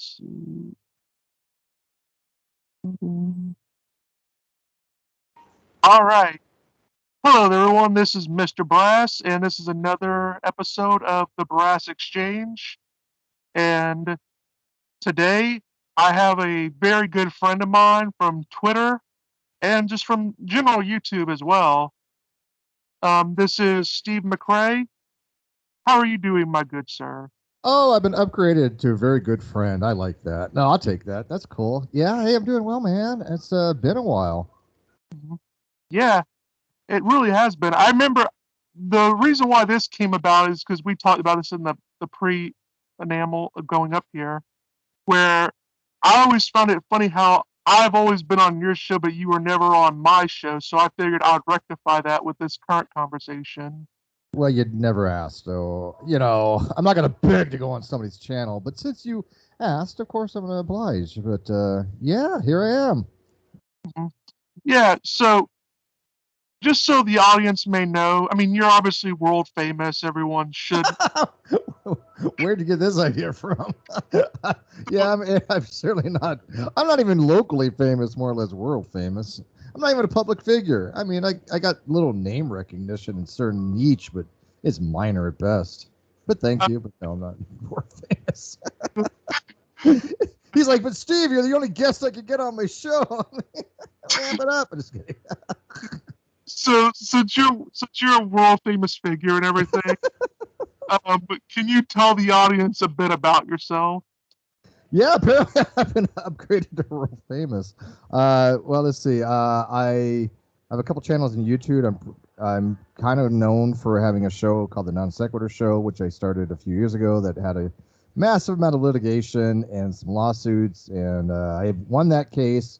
see. Mhm. All right. Hello, everyone. This is Mr. Brass, and this is another episode of the Brass Exchange. And today, I have a very good friend of mine from Twitter and just from general YouTube as well. This is Steve McRae. How are you doing, my good sir? Oh, I've been upgraded to a very good friend. I like that. No, I'll take that. That's cool. Yeah, hey, I'm doing well, man. It's been a while. Mhm. Yeah, it really has been. I remember the reason why this came about is because we talked about this in the pre-enamel of going up here, where I always found it funny how I've always been on your show, but you were never on my show. So I figured I'd rectify that with this current conversation. Well, you'd never asked, so I'm not gonna beg to go on somebody's channel. But since you asked, of course I'm gonna oblige. But yeah, here I am. Mhm. Yeah, so just so the audience may know, I mean, you're obviously world famous. Everyone should. Where'd you get this idea from? Yeah, I'm certainly not. I'm not even locally famous, more or less world famous. I'm not even a public figure. I mean, I got little name recognition in certain niche, but it's minor at best. But thank Uh, you. But no, I'm not world famous. He's like, but Steve, you're the only guest I could get on my show. Ramp it up. I'm just kidding. so since you're a world famous figure and everything, but can you tell the audience a bit about yourself? Yeah, apparently I've been upgraded to world famous. Well, let's see. I have a couple channels in YouTube. I'm kind of known for having a show called the Non Sequitur Show, which I started a few years ago. That had a massive amount of litigation and some lawsuits, and I won that case.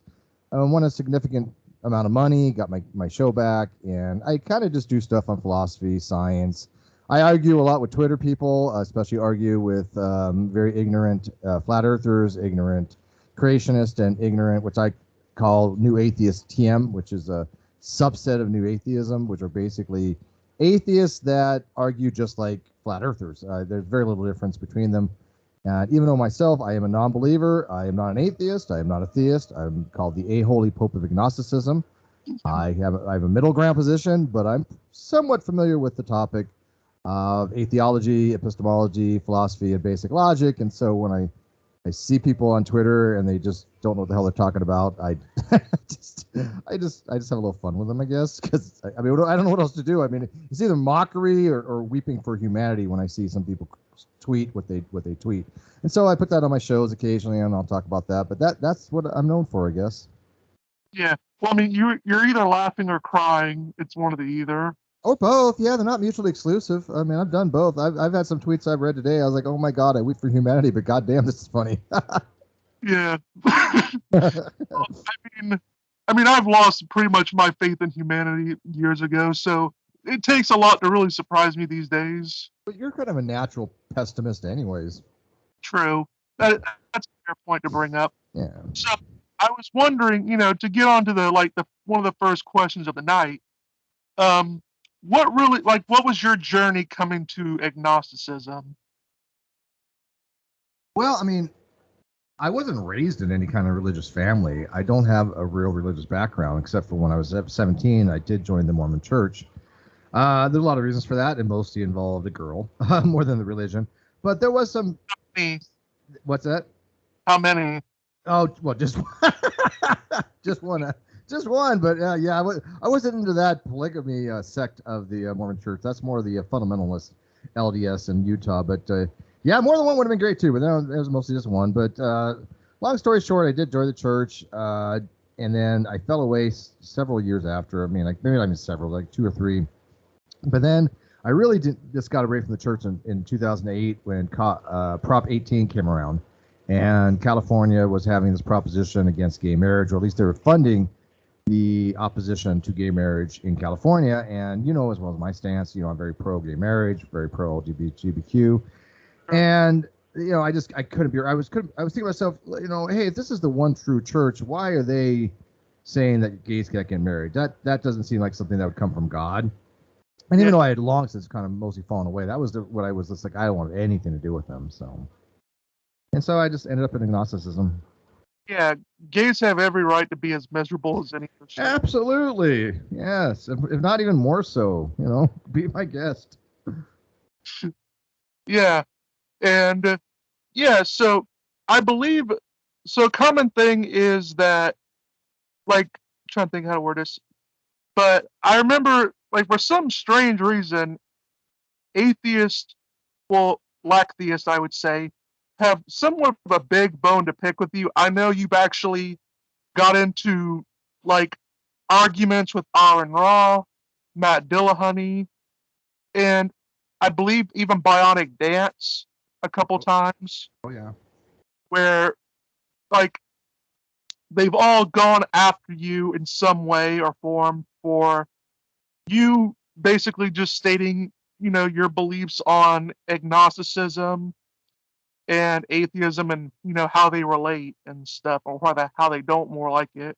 I won a significant amount of money, got my show back, and I kind of just do stuff on philosophy, science. I argue a lot with Twitter people, especially argue with very ignorant flat earthers, ignorant creationists, and ignorant, which I call New Atheist TM, which is a subset of New Atheism, which are basically atheists that argue just like flat earthers. There's very little difference between them. And even though myself, I am a non-believer, I am not an atheist, I am not a theist. I'm called the a-holy pope of agnosticism. I have a middle ground position, but I'm somewhat familiar with the topic of atheology, epistemology, philosophy, and basic logic. And so when I see people on Twitter and they just don't know what the hell they're talking about, I just have a little fun with them, I guess. Because I mean, I don't know what else to do. I mean, it's either mockery or weeping for humanity when I see some people tweet what they tweet. And so I put that on my shows occasionally, and I'll talk about that. But that's what I'm known for, I guess. Yeah. Well, I mean, you're either laughing or crying. It's one of the either. Or both. Yeah, they're not mutually exclusive. I mean, I've done both. I've had some tweets I've read today. I was like, oh my God, I weep for humanity, but goddamn, this is funny. Yeah. Well, I mean, I've lost pretty much my faith in humanity years ago, so it takes a lot to really surprise me these days. But you're kind of a natural pessimist, anyways. True. That's a fair point to bring up. Yeah. So I was wondering, to get on to the one of the first questions of the night, um, what was your journey coming to agnosticism? Well, I mean, I wasn't raised in any kind of religious family. I don't have a real religious background, except for when I was 17, I did join the Mormon Church. There's a lot of reasons for that, and mostly involved a girl more than the religion. But there was some. Me. What's that? How many? Oh, well, just just one, just one. But yeah, I wasn't into that polygamy sect of the Mormon Church. That's more the fundamentalist LDS in Utah. But yeah, more than one would have been great too. But it was mostly just one. But long story short, I did join the church, and then I fell away several years after. I mean, like maybe not even several, like 2 or 3. But then I really just got away from the church in 2008 when Prop 18 came around. And California was having this proposition against gay marriage, or at least they were funding the opposition to gay marriage in California. And as well as my stance, I'm very pro gay marriage, very pro LGBTQ. And I couldn't be. I was thinking to myself, hey, if this is the one true church, why are they saying that gays can't get married? That doesn't seem like something that would come from God. And even though I had long since kind of mostly fallen away, that was what I was just like, I don't want anything to do with them. So. And so I just ended up in agnosticism. Yeah, gays have every right to be as miserable as any other straight. Absolutely. Yes. If not even more so, be my guest. Yeah, and yeah, so I believe so. A common thing is that, like, I'm trying to think how to word this, but I remember, like, for some strange reason, atheists, well, lack theists, I would say, have somewhat of a big bone to pick with you. I know you've actually got into, like, arguments with Aaron Raw, Matt Dillahunty, and I believe even Bionic Dance a couple times, Oh yeah. where, like, they've all gone after you in some way or form for you basically just stating, your beliefs on agnosticism and atheism, and how they relate and stuff, or how they don't more like it.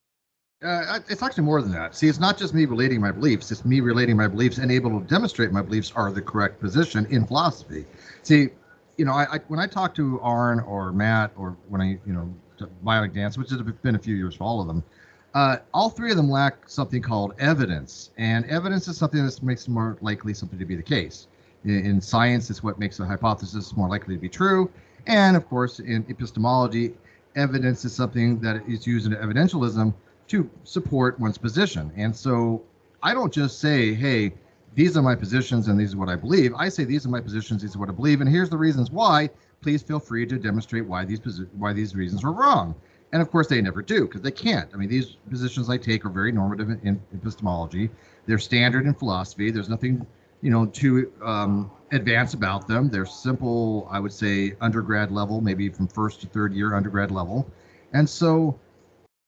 It's actually more than that. See, it's not just me relating my beliefs. It's me relating my beliefs and able to demonstrate my beliefs are the correct position in philosophy. See, when I talk to Arn or Matt or when I, Bionic Dance, which has been a few years for all of them, all three of them lack something called evidence. And evidence is something that makes more likely something to be the case. In science, it's what makes a hypothesis more likely to be true. And of course, in epistemology, evidence is something that is used in evidentialism to support one's position. And so I don't just say, hey, these are my positions and these are what I believe. I say these are my positions, these are what I believe, and here's the reasons why. Please feel free to demonstrate why these reasons are wrong. And of course, they never do because they can't. I mean, these positions I take are very normative in epistemology. They're standard in philosophy. There's nothing, too advanced about them. They're simple, I would say, undergrad level, maybe from first to third year undergrad level. And so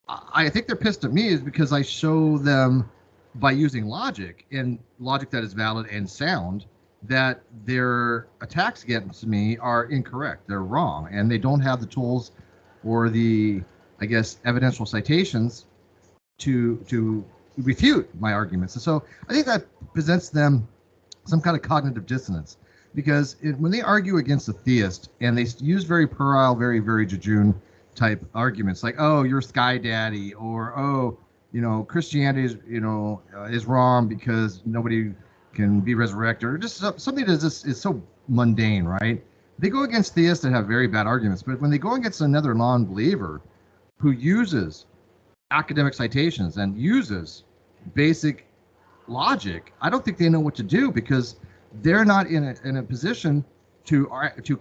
I think they're pissed at me is because I show them by using logic and logic that is valid and sound that their attacks against me are incorrect. They're wrong, and they don't have the tools or the, I guess, evidential citations to refute my arguments. And so I think that presents them some kind of cognitive dissonance because when they argue against a theist and they use very puerile, very, very jejune type arguments like, oh, you're sky daddy, or oh, Christianity is is wrong because nobody can be resurrected, or just something that is so mundane, right? They go against theists that have very bad arguments, but when they go against another non-believer who uses academic citations and uses basic logic, I don't think they know what to do because they're not in a position to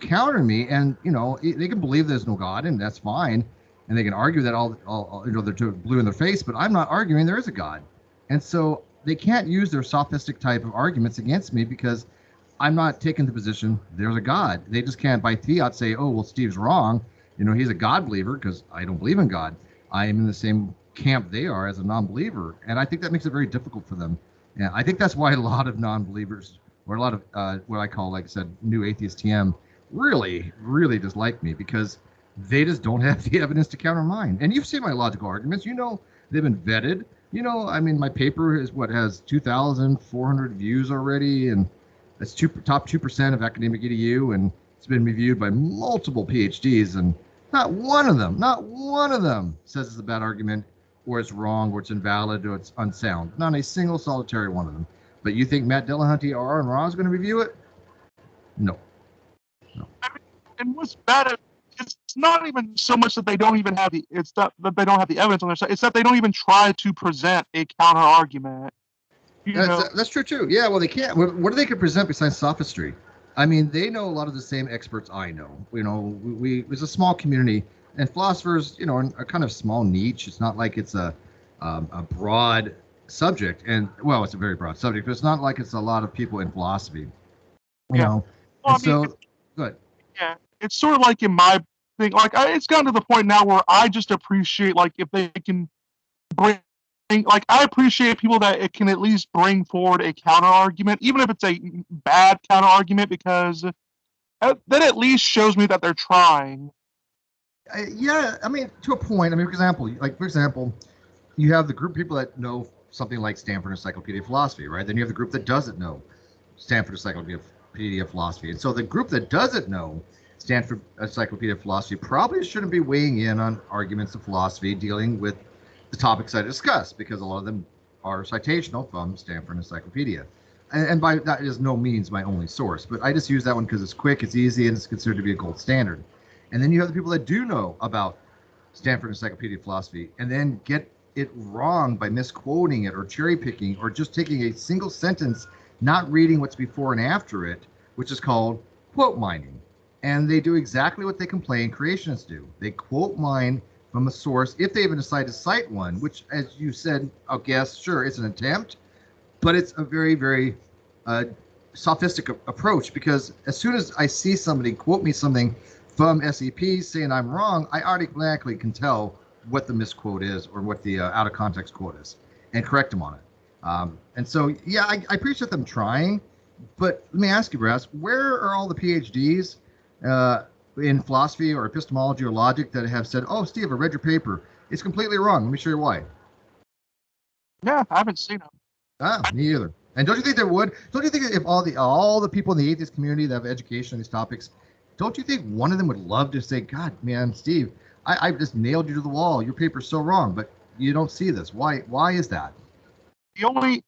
counter me. And they can believe there's no God, and that's fine, and they can argue that all they're too blue in their face. But I'm not arguing there is a God, and so they can't use their sophistic type of arguments against me because I'm not taking the position there's a God. They just can't by fiat say, oh well, Steve's wrong. He's a God believer because I don't believe in God. I am in the same camp they are as a non-believer, and I think that makes it very difficult for them. Yeah, I think that's why a lot of non-believers or a lot of what I call, like I said, new atheist TM really, really dislike me because they just don't have the evidence to counter mine. And you've seen my logical arguments. They've been vetted. I mean, my paper has 2,400 views already, and that's top 2% of academic EDU, and it's been reviewed by multiple PhDs, and not one of them says it's a bad argument, or it's wrong, or it's invalid, or it's unsound. Not a single solitary one of them. But you think Matt Dillahunty or Aaron Ra is going to review it? No. And what's bad, it's not even so much that they don't even have it's not that they don't have the evidence on their side. It's that they don't even try to present a counter argument. That's true too. Yeah, well, they can't. What do they could present besides sophistry? I mean, they know a lot of the same experts I know. It's a small community, and philosophers, are kind of small niche. It's not like it's a broad subject, and well, it's a very broad subject, but it's not like it's a lot of people in philosophy, Well, And so, good. Yeah, it's sort of like in my thing. Like, it's gotten to the point now where I just appreciate, like, if they can bring, like, I appreciate people that it can at least bring forward a counter argument, even if it's a bad counter argument, because that at least shows me that they're trying. Yeah, I mean, to a point. I mean, for example, you have the group of people that know something like Stanford Encyclopedia of Philosophy, right? Then you have the group that doesn't know Stanford Encyclopedia of Philosophy. And so the group that doesn't know Stanford Encyclopedia of Philosophy probably shouldn't be weighing in on arguments of philosophy dealing with the topics I discussed, because a lot of them are citational from Stanford Encyclopedia. And by that is no means my only source, but I just use that one because it's quick, it's easy, and it's considered to be a gold standard. And then you have the people that do know about Stanford Encyclopedia of Philosophy and then get it wrong by misquoting it or cherry picking or just taking a single sentence, not reading what's before and after it, which is called quote mining. And they do exactly what they complain creationists do. They quote mine from a source if they even decide to cite one, which, as you said, I guess, sure, it's an attempt, but it's a very, very sophisticated approach, because as soon as I see somebody quote me something from SEP saying I'm wrong, I automatically can tell what the misquote is or what the out of context quote is and correct them on it. And so, yeah, I appreciate them trying, but let me ask you, Brass, where are all the PhDs in philosophy or epistemology or logic that have said, oh, Steve, I read your paper. It's completely wrong. Let me show you why. Yeah, I haven't seen them. Ah, me either. And don't you think they would? Don't you think if all the people in the atheist community that have education on these topics, don't you think one of them would love to say, God, man, Steve, I just nailed you to the wall. Your paper's so wrong, but you don't see this. Why is that? The only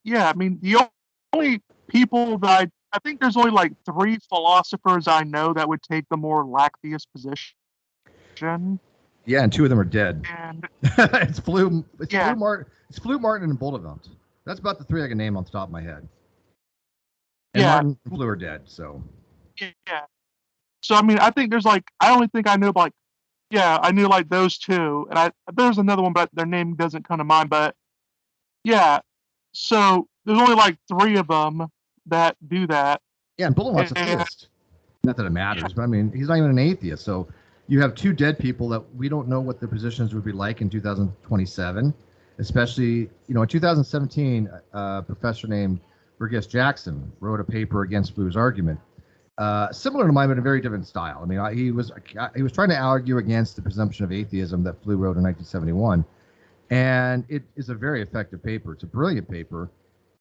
people that I think there's only like 3 philosophers I know that would take the more lacktheist position. Yeah, and 2 of them are dead. And it's Flu yeah. Martin and Buldevant. That's about the 3 I can name off the top of my head. And yeah. Martin and Flu are dead, so. Yeah. So I mean, I think there's like I only think I know like I knew like those 2, and there's another one, but their name doesn't come to mind. But yeah, so there's only like 3 of them that do that. Yeah, and Buldevant's a theist. Not that it matters, but I mean, he's not even an atheist. So you have 2 dead people that we don't know what their positions would be like in 2027, especially, in 2017, a professor named Burgess Jackson wrote a paper against Flu's argument. Similar to mine, but in a very different style. I mean, he was trying to argue against the presumption of atheism that Flu wrote in 1971, and it is a very effective paper. It's a brilliant paper,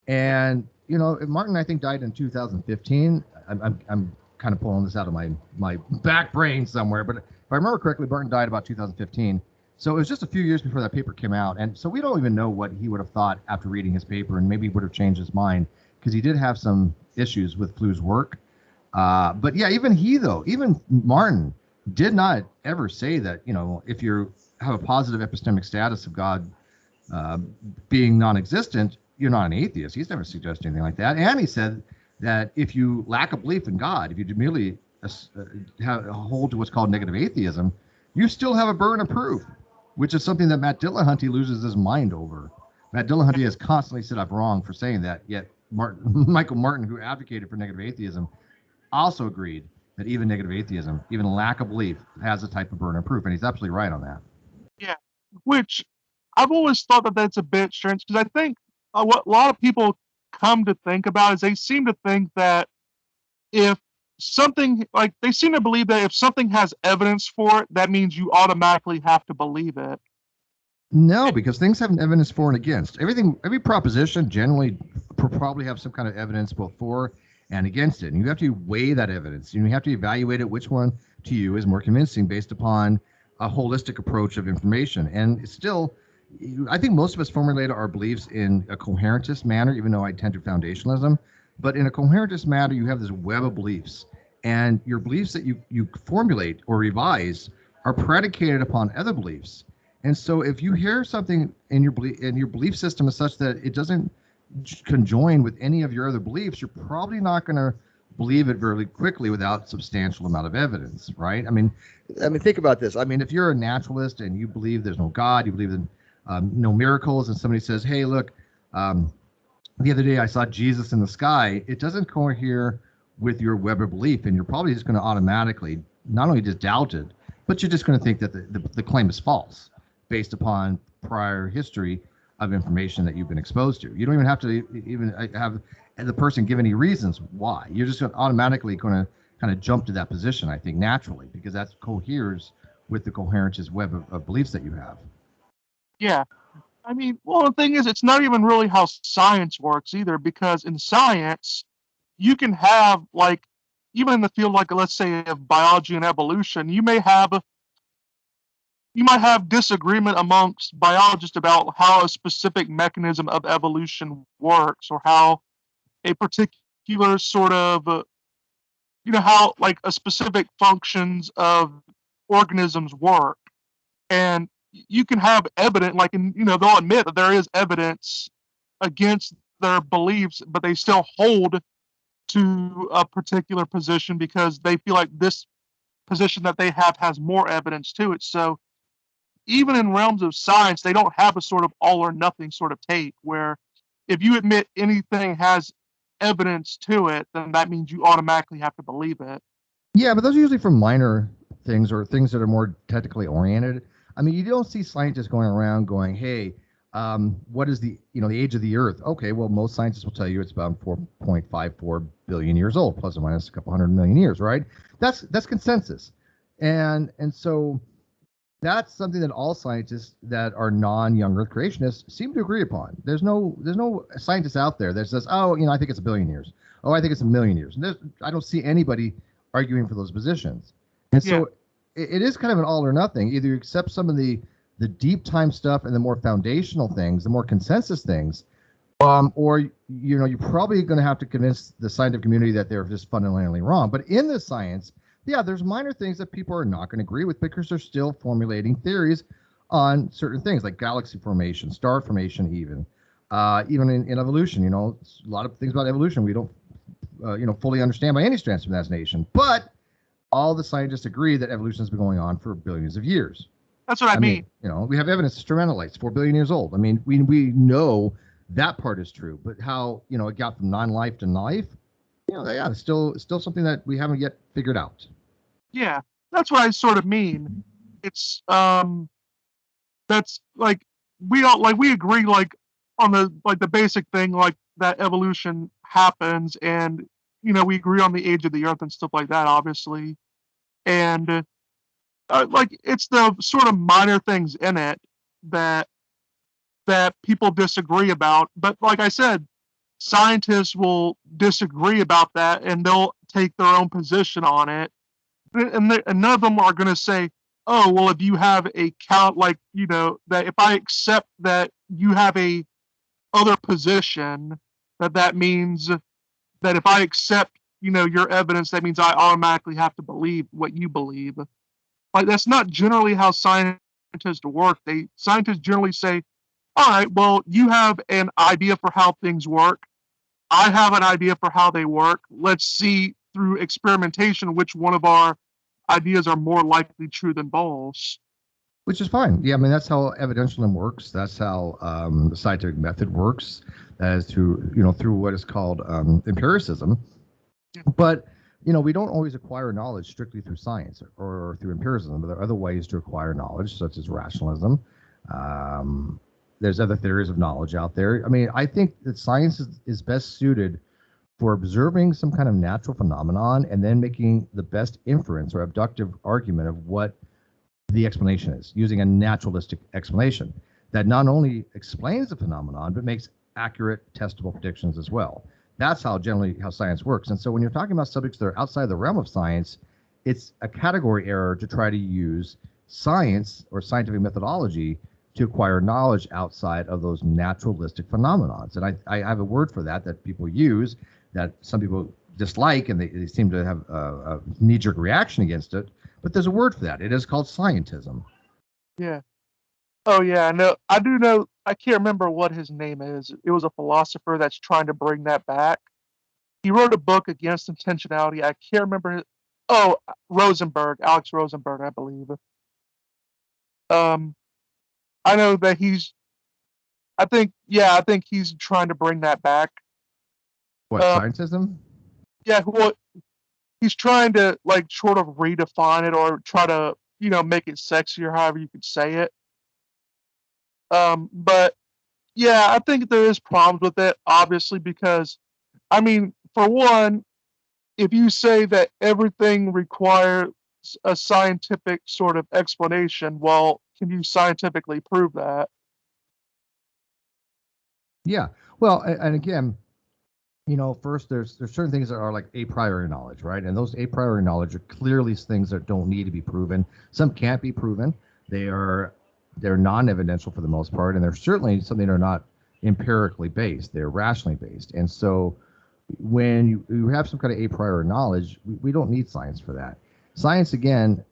and Martin, I think, died in 2015. I'm kind of pulling this out of my back brain somewhere, but if I remember correctly, Martin died about 2015. So it was just a few years before that paper came out, and so we don't even know what he would have thought after reading his paper, and maybe he would have changed his mind because he did have some issues with Flu's work. But yeah, even Martin did not ever say that, if you have a positive epistemic status of God being non-existent, you're not an atheist. He's never suggested anything like that. And he said that if you lack a belief in God, if you merely hold to what's called negative atheism, you still have a burden of proof, which is something that Matt Dillahunty loses his mind over. Matt Dillahunty has constantly said I'm wrong for saying that, yet Michael Martin, who advocated for negative atheism, also agreed that even negative atheism, even lack of belief, has a type of burden of proof, and he's absolutely right on that. Yeah, which I've always thought that that's a bit strange, because I think what a lot of people come to think about is they seem to think that if something, like, they seem to believe that if something has evidence for it, that means you automatically have to believe it. No, because things have evidence for and against. Every proposition generally probably have some kind of evidence both for and against it. And you have to weigh that evidence. You have to evaluate it, which one to you is more convincing based upon a holistic approach of information. And still, I think most of us formulate our beliefs in a coherentist manner, even though I tend to foundationalism. But in a coherentist manner, you have this web of beliefs. And your beliefs that you formulate or revise are predicated upon other beliefs. And so if you hear something in your belief system is such that it doesn't conjoin with any of your other beliefs, you're probably not going to believe it very quickly without substantial amount of evidence, right? I mean, think about this. I mean, if you're a naturalist and you believe there's no God, you believe in no miracles, and somebody says, hey, look, the other day I saw Jesus in the sky, it doesn't cohere with your web of belief, and you're probably just going to automatically not only just doubt it, but you're just going to think that the claim is false based upon prior history of information that you've been exposed to. You don't even have to even have the person give any reasons why. You're just automatically going to kind of jump to that position, I think, naturally, because that coheres with the coherentist web of beliefs that you have. Yeah. I mean, well, the thing is, it's not even really how science works either, because in science, you can have, like, even in the field, like let's say of biology and evolution, you might have disagreement amongst biologists about how a specific mechanism of evolution works, or how a particular sort of how like a specific functions of organisms work. And you can have evidence, like, and they'll admit that there is evidence against their beliefs, but they still hold to a particular position because they feel like this position that they have has more evidence to it. So even in realms of science, they don't have a sort of all or nothing sort of take where if you admit anything has evidence to it, then that means you automatically have to believe it. Yeah, but those are usually for minor things or things that are more technically oriented. I mean, you don't see scientists going around going, "Hey, what is the age of the Earth?" Okay, well, most scientists will tell you it's about 4.54 billion years old, plus or minus a couple hundred million years, right? That's consensus, and so that's something that all scientists that are non-young Earth creationists seem to agree upon. There's no scientist out there that says, "Oh, I think it's a billion years. Oh, I think it's a million years." And I don't see anybody arguing for those positions. And so it is kind of an all or nothing. Either you accept some of the deep time stuff and the more foundational things, the more consensus things, or you're probably going to have to convince the scientific community that they're just fundamentally wrong. But in the science, yeah, there's minor things that people are not going to agree with because they're still formulating theories on certain things like galaxy formation, star formation, even in evolution. A lot of things about evolution we don't fully understand by any stretch of imagination. But all the scientists agree that evolution has been going on for billions of years. That's what I mean. We have evidence stromatolites 4 billion years old. I mean, we know that part is true, but how it got from non-life to life, it's still something that we haven't yet figured out. Yeah, that's what I sort of mean. It's that's like we agree like on the basic thing, like that evolution happens, and we agree on the age of the Earth and stuff like that, obviously. And like it's the sort of minor things in it that people disagree about. But like I said, scientists will disagree about that, and they'll take their own position on it. And none of them are going to say, "Oh, well, if you have a count, like that if I accept that you have a other position, that means that if I accept your evidence, that means I automatically have to believe what you believe." Like that's not generally how scientists work. Scientists generally say, "All right, well, you have an idea for how things work. I have an idea for how they work. Let's see through experimentation which one of our ideas are more likely true than false." Which is fine. Yeah, I mean, that's how evidentialism works. That's how the scientific method works. That is through what is called empiricism. But we don't always acquire knowledge strictly through science or through empiricism. But there are other ways to acquire knowledge, such as rationalism. There's other theories of knowledge out there. I mean, I think that science is best suited for observing some kind of natural phenomenon and then making the best inference or abductive argument of what the explanation is, using a naturalistic explanation that not only explains the phenomenon, but makes accurate, testable predictions as well. That's how science works. And so when you're talking about subjects that are outside the realm of science, it's a category error to try to use science or scientific methodology to acquire knowledge outside of those naturalistic phenomenons. And I have a word for that people use that some people dislike, and they seem to have a knee-jerk reaction against it. But there's a word for that. It is called scientism. Yeah. Oh yeah, no, I do know. I can't remember what his name is. It was a philosopher that's trying to bring that back. He wrote a book against intentionality. I can't remember. Rosenberg, Alex Rosenberg, I believe. I know that I think he's trying to bring that back. What, scientism? Yeah, well, he's trying to like sort of redefine it or try to make it sexier, however you could say it. But yeah, I think there is problems with it, obviously, because I mean, for one, if you say that everything requires a scientific sort of explanation, well, can you scientifically prove that? Yeah. Well, and again, First there's certain things that are like a priori knowledge, right? And those a priori knowledge are clearly things that don't need to be proven. Some can't be proven. They're non-evidential for the most part, and they're certainly something that are not empirically based. They're rationally based. And so when you have some kind of a priori knowledge, we don't need science for that. Science, again,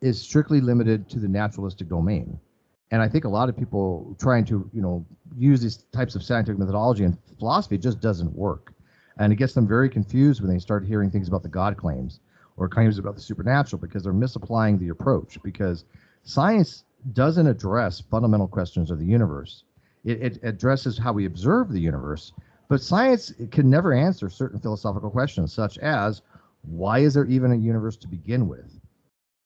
is strictly limited to the naturalistic domain. And I think a lot of people trying to, use these types of scientific methodology and philosophy just doesn't work. And it gets them very confused when they start hearing things about the God claims or claims about the supernatural, because they're misapplying the approach. Because science doesn't address fundamental questions of the universe. It addresses how we observe the universe, but science can never answer certain philosophical questions, such as, why is there even a universe to begin with,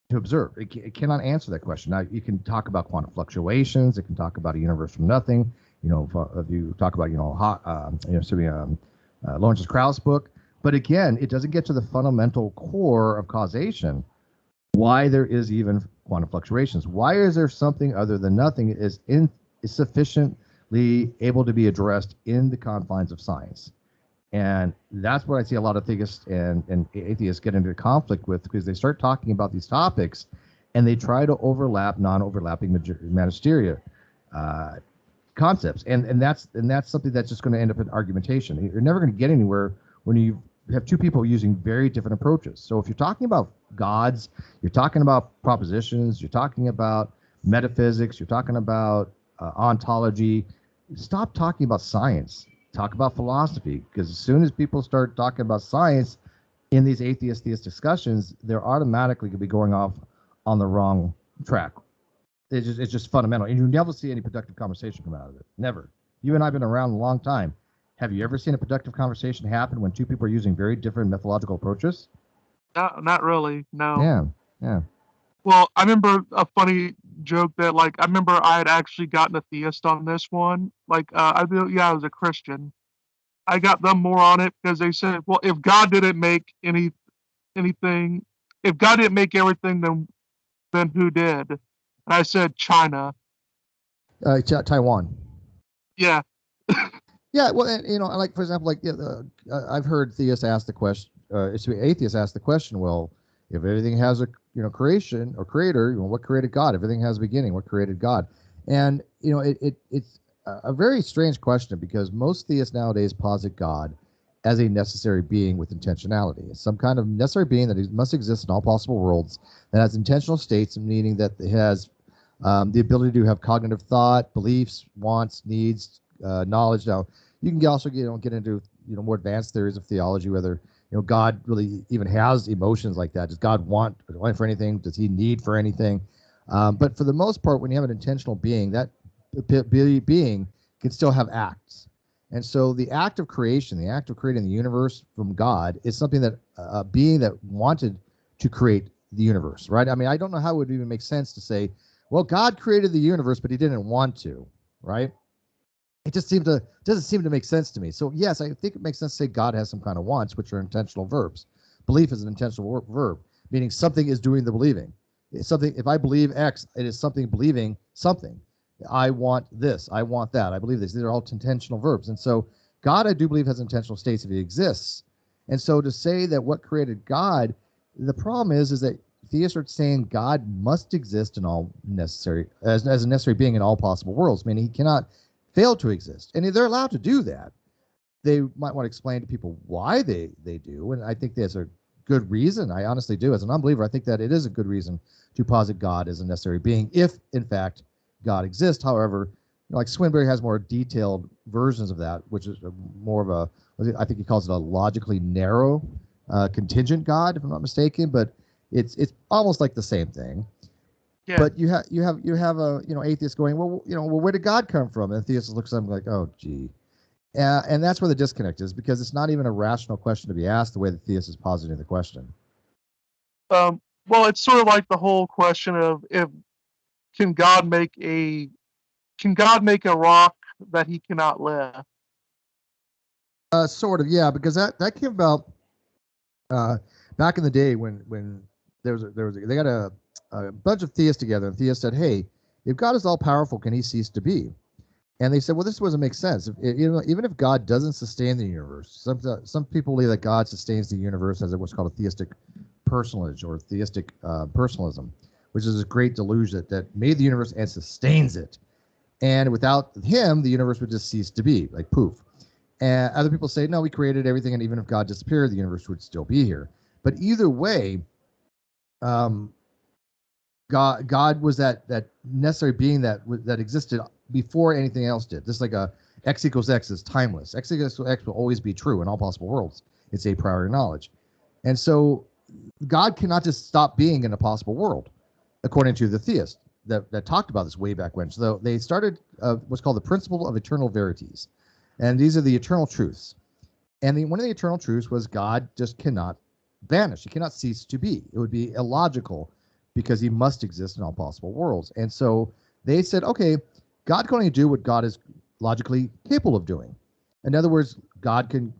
to observe? It cannot answer that question. Now, you can talk about quantum fluctuations. It can talk about a universe from nothing. If you talk about, Lawrence Krauss book. But again, it doesn't get to the fundamental core of causation. Why there is even quantum fluctuations? Why is there something other than nothing is sufficiently able to be addressed in the confines of science? And that's what I see a lot of theists and atheists get into conflict with, because they start talking about these topics and they try to overlap non-overlapping magisteria concepts. And that's something that's just going to end up in argumentation. You're never going to get anywhere when you have two people using very different approaches. So if you're talking about gods, you're talking about propositions, you're talking about metaphysics, you're talking about ontology, stop talking about science. Talk about philosophy, because as soon as people start talking about science in these theist discussions, they're automatically going to be going off on the wrong track. It's just fundamental, and you never see any productive conversation come out of it. Never. You and I have been around a long time. Have you ever seen a productive conversation happen when two people are using very different methodological approaches? Not really. No. Yeah. Well, I remember a funny joke that, like, I remember I had actually gotten a theist on this one. Like, I was a Christian. I got them more on it because they said, well, if God didn't make anything, if God didn't make everything, then who did? And I said China. Taiwan. Yeah. Yeah, well, and, like, for example, like, I've heard theists ask the question, atheists ask the question, well, if everything has a creation or creator, what created God? Everything has a beginning. What created God? And it's a very strange question, because most theists nowadays posit God as a necessary being with intentionality, some kind of necessary being that must exist in all possible worlds, that has intentional states, meaning that it has the ability to have cognitive thought, beliefs, wants, needs, knowledge. Now, you can also get into more advanced theories of theology, whether God really even has emotions like that. Does God want for anything? Does he need for anything? But for the most part, when you have an intentional being, that being can still have acts. And so the act of creation, the act of creating the universe from God, is something that a being that wanted to create the universe, right? I mean, I don't know how it would even make sense to say, well, God created the universe, but he didn't want to, right? It just doesn't seem to make sense to me. So yes, I think it makes sense to say God has some kind of wants, which are intentional verbs. Belief is an intentional verb, meaning something is doing the believing. It's something. If I believe X, it is something believing something. I want this. I want that. I believe this. These are all intentional verbs. And so God, I do believe, has intentional states if he exists. And so to say that what created God, the problem is that theists are saying God must exist in all necessary, as a necessary being in all possible worlds, meaning he cannot fail to exist. And they're allowed to do that. They might want to explain to people why they do. And I think there's a good reason. I honestly do. As an unbeliever, I think that it is a good reason to posit God as a necessary being, if in fact God exists. However, like Swinburne has more detailed versions of that, which is more of a, I think he calls it a logically narrow contingent God, if I'm not mistaken. But it's almost like the same thing. Yeah. But you have a atheist going, well, where did God come from? And the theist looks at them like, oh gee. And that's where the disconnect is, because it's not even a rational question to be asked the way the theist is positing the question. Well, it's sort of like the whole question of, can God make a rock that he cannot lift? Sort of, yeah, because that came about back in the day when they got a bunch of theists together, and theists said, hey, if God is all powerful, can he cease to be? And they said, well, this doesn't make sense. Even if God doesn't sustain the universe, some people believe that God sustains the universe as what's called a theistic personage or theistic personalism, which is a great delusion that made the universe and sustains it. And without him, the universe would just cease to be, like poof. And other people say, no, we created everything, and even if God disappeared, the universe would still be here. But either way, God was that necessary being that existed before anything else did. Just like x equals x is timeless. X equals x will always be true in all possible worlds. It's a priori knowledge. And so God cannot just stop being in a possible world, according to the theist that talked about this way back when. So they started what's called the principle of eternal verities. And these are the eternal truths. And one of the eternal truths was God just cannot vanish. He cannot cease to be. It would be illogical because he must exist in all possible worlds. And so they said, okay, God can only do what God is logically capable of doing. In other words, God can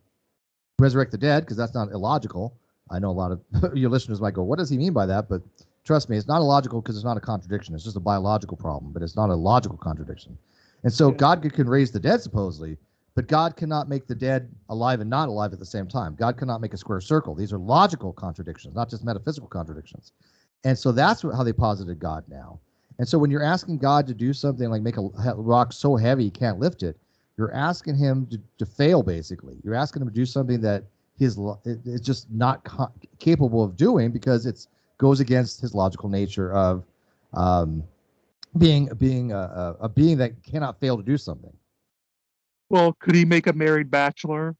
resurrect the dead, because that's not illogical. I know a lot of your listeners might go, what does he mean by that? But trust me, it's not illogical because it's not a contradiction. It's just a biological problem, but it's not a logical contradiction. And so God can raise the dead, supposedly, but God cannot make the dead alive and not alive at the same time. God cannot make a square circle. These are logical contradictions, not just metaphysical contradictions. And so that's how they posited God now. And so when you're asking God to do something like make a rock so heavy he can't lift it, you're asking him to fail, basically. You're asking him to do something that it's just not capable of doing, because it goes against his logical nature of being a being that cannot fail to do something. Well, could he make a married bachelor?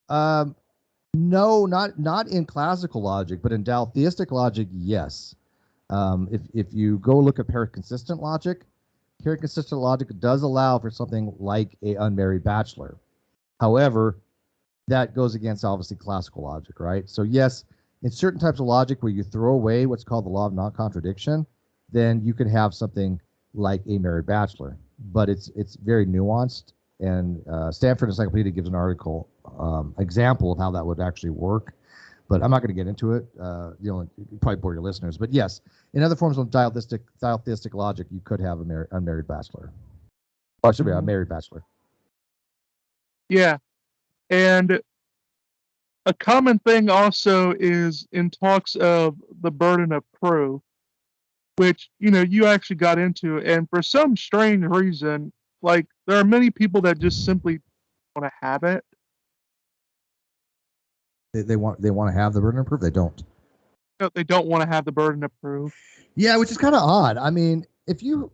No, not in classical logic, but in Taoistic logic, yes. If you go look at paraconsistent logic does allow for something like a unmarried bachelor. However, that goes against obviously classical logic, right? So yes, in certain types of logic where you throw away what's called the law of non-contradiction, then you can have something like a married bachelor. But it's very nuanced, and Stanford Encyclopedia gives an article example of how that would actually work. But I'm not going to get into it. Probably bore your listeners. But yes, in other forms of diatheistic logic, you could have a unmarried bachelor. Or should be a married bachelor. Yeah. And a common thing also is in talks of the burden of proof, which, you actually got into. And for some strange reason, like, there are many people that just simply want to have it. They want to have the burden of proof. They don't. No, they don't want to have the burden of proof. Yeah, which is kind of odd. I mean, if you